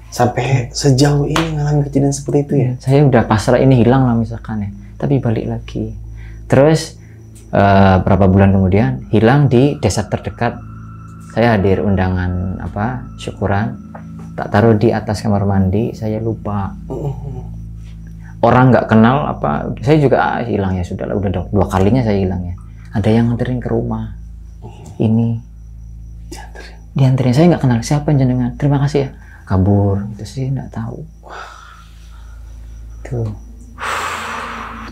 Sampai sejauh ini ngalamin kejadian seperti itu ya. Saya udah pasrah, ini hilang lah misalkan ya. Tapi balik lagi. Terus berapa bulan kemudian hilang di desa terdekat. Saya hadir undangan syukuran. Tak taruh di atas kamar mandi, saya lupa. Orang nggak kenal saya juga hilang ya, sudah 2 kalinya saya hilang ya. Ada yang nganterin ke rumah. Ini dianterin, saya nggak kenal siapa jenengan, terima kasih ya, kabur. Itu sih nggak tahu. Tuh.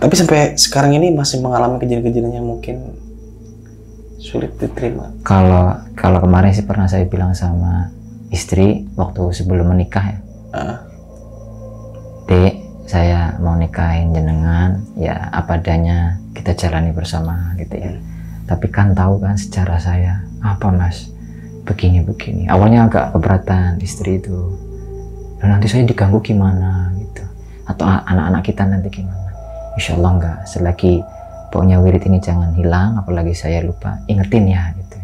Tapi sampai sekarang ini masih mengalami kejadian-kejadian yang mungkin sulit diterima. Kalau kemarin sih pernah saya bilang sama istri waktu sebelum menikah ya. Dek, saya mau nikahin jenengan, ya apa adanya, kita jalani bersama gitu ya. Tapi kan tahu kan secara saya, apa mas, begini. Awalnya agak keberatan istri itu. Dan nanti saya diganggu gimana gitu. Atau anak-anak kita nanti gimana. Insya Allah enggak, selagi pokoknya wirid ini jangan hilang, apalagi saya lupa, ingetin ya gitu.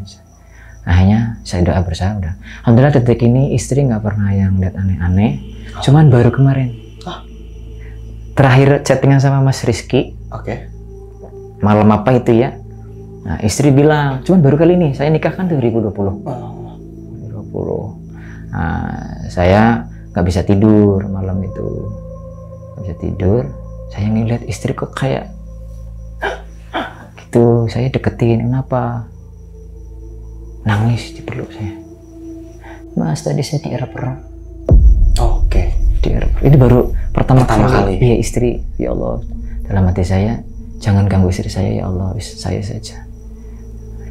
Akhirnya saya doa bersama. Alhamdulillah detik ini istri nggak pernah yang lihat aneh-aneh. Cuman baru kemarin. Terakhir chattingan sama Mas Rizky. Malam apa itu ya? Nah, istri bilang, cuman baru kali ini, saya nikah kan 2020. 2020. Nah, saya nggak bisa tidur malam itu. Nggak bisa tidur. Saya ngeliat istri kok kayak gitu. Saya deketin, kenapa? Nangis di peluk saya. Mas, tadi saya dierap-erap. Ini baru pertama kali. Iya, istri, ya Allah, dalam hati saya, jangan ganggu istri saya ya Allah, saya saja.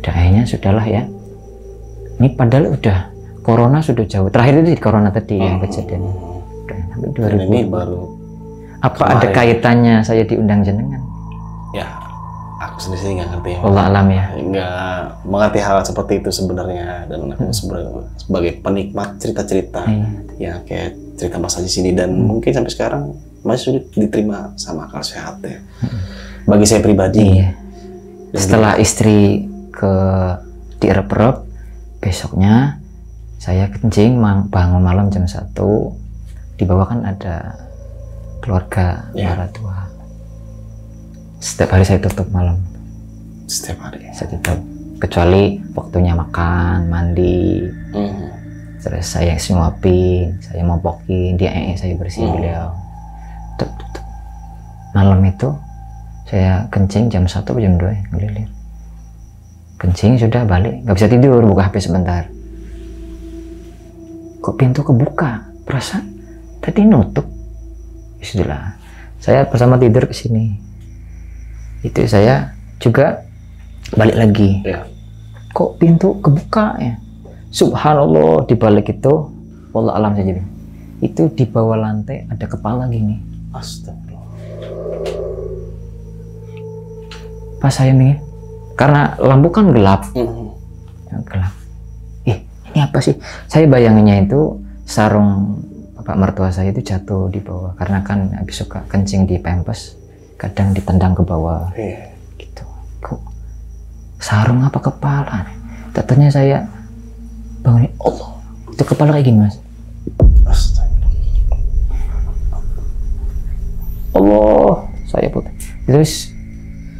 Akhirnya sudahlah ya. Ini padahal udah corona sudah jauh. Terakhir itu di corona tadi yang kejadian. Sampai 2000. Ini baru. Apa ada kaitannya saya diundang jenengan? Ya, aku sendiri nggak ngerti. Allah alam ya. Nggak mengerti hal seperti itu sebenarnya, dan aku sebagai penikmat cerita-cerita ya kayak cerita Mas Haji sini, dan mungkin sampai sekarang masih sulit diterima sama akal sehat ya. Bagi saya pribadi. Setelah istri dierep-erep, besoknya saya kencing, bangun malam jam 1. Di bawah kan ada keluarga maratua. Setiap hari saya tutup malam. Setiap hari? Saya tutup. Kecuali waktunya makan, mandi. Terus saya suapin, saya mopokin, saya bersihin beliau. Tutup. Malam itu saya kencing jam 1 atau jam 2 ya, ngelilir. Kencing sudah balik, nggak bisa tidur, buka HP sebentar. Kok pintu kebuka? Perasaan tadi nutup. Istilah. Saya bersama tidur ke sini. Itu saya juga balik lagi. Kok pintu kebuka ya? Subhanallah, di balik itu, wallah alam saja, itu di bawah lantai ada kepala gini. Astagfirullah. Pas saya nih, karena lampu kan gelap, gelap. Ini apa sih? Saya bayanginnya itu sarung bapak mertua saya itu jatuh di bawah, karena kan habis suka kencing di pempes, kadang ditendang ke bawah. Gitu. Kok sarung apa kepala? Tetenya saya bangun, Allah, itu kepala kayak gini mas. Allah, saya putih. Terus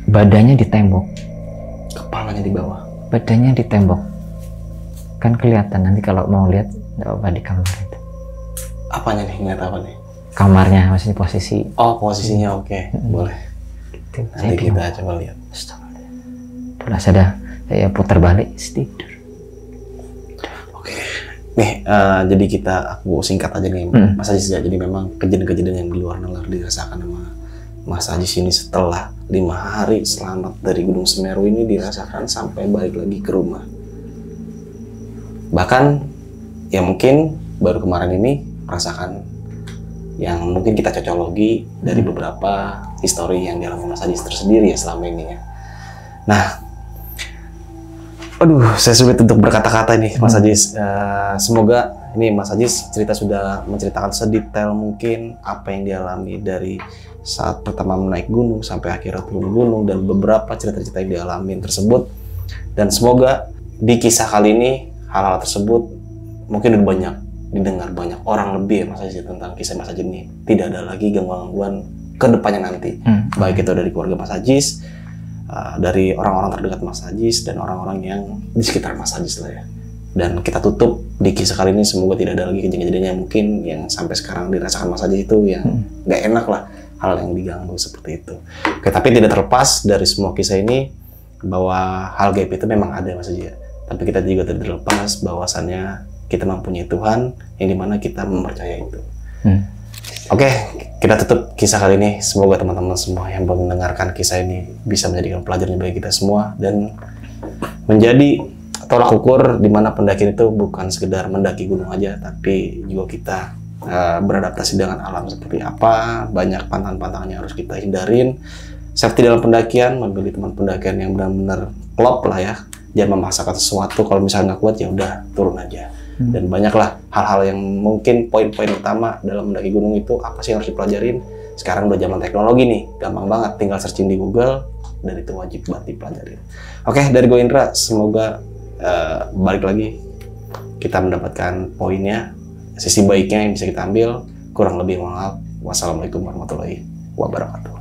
badannya di tembok, Kepalanya di bawah. badannya di tembok. Kan kelihatan nanti kalau mau lihat, nggak apa di kamar itu. Apanya nih? Ngeliat apa nih? Kamarnya, maksudnya posisi. Oh, posisinya oke. Boleh. Gitu. Nanti kita coba lihat. Udah saya putar balik tidur. Oke. Nih, jadi aku singkat aja nih, Mas Ajis ya. Jadi memang kejadian-kejadian yang di luar nalar dirasakan sama Mas Ajis ini setelah 5 hari selamat dari Gunung Semeru ini dirasakan sampai balik lagi ke rumah. Bahkan ya mungkin baru kemarin ini merasakan yang mungkin kita cocologi dari beberapa histori yang dialami Mas Ajis tersendiri ya selama ini ya. Nah, aduh, saya sulit untuk berkata-kata nih Mas Ajis. Semoga ini Mas Ajis cerita sudah menceritakan sedetail mungkin apa yang dialami dari saat pertama menaik gunung sampai akhirnya turun gunung dan beberapa cerita-cerita yang dialami tersebut. Dan semoga di kisah kali ini hal-hal tersebut mungkin udah banyak didengar banyak orang lebih ya Mas Ajis tentang kisah Mas Ajis ini. Tidak ada lagi gangguan-gangguan ke depannya nanti. Baik itu dari keluarga Mas Ajis, dari orang-orang terdekat Mas Ajis dan orang-orang yang di sekitar Mas Ajis lah ya. Dan kita tutup di kisah kali ini, semoga tidak ada lagi kejadian-kejadian yang mungkin yang sampai sekarang dirasakan Mas Ajis itu yang nggak enak lah, hal yang diganggu seperti itu. Oke, tapi tidak terlepas dari semua kisah ini bahwa hal gaib itu memang ada Mas Ajis ya. Tapi kita juga tidak terlepas bahwasannya kita mempunyai Tuhan yang dimana kita mempercayai itu. Oke, kita tutup kisah kali ini. Semoga teman-teman semua yang mendengarkan kisah ini bisa menjadikan pelajaran bagi kita semua dan menjadi tolak ukur di mana pendakian itu bukan sekedar mendaki gunung aja, tapi juga kita beradaptasi dengan alam seperti apa. Banyak pantangan-pantangan yang harus kita hindarin. Safety dalam pendakian, memilih teman pendakian yang benar-benar klop lah ya. Jangan memaksakan sesuatu, kalau misalnya nggak kuat ya udah turun aja. Dan banyaklah hal-hal yang mungkin poin-poin utama dalam mendaki gunung itu apa sih yang harus dipelajarin. Sekarang udah zaman teknologi nih, gampang banget, tinggal searching di Google dan itu wajib banget dipelajarin. Oke, dari gue Indra, semoga balik lagi kita mendapatkan poinnya, sisi baiknya yang bisa kita ambil. Kurang lebih mohon maaf. Wassalamualaikum warahmatullahi wabarakatuh.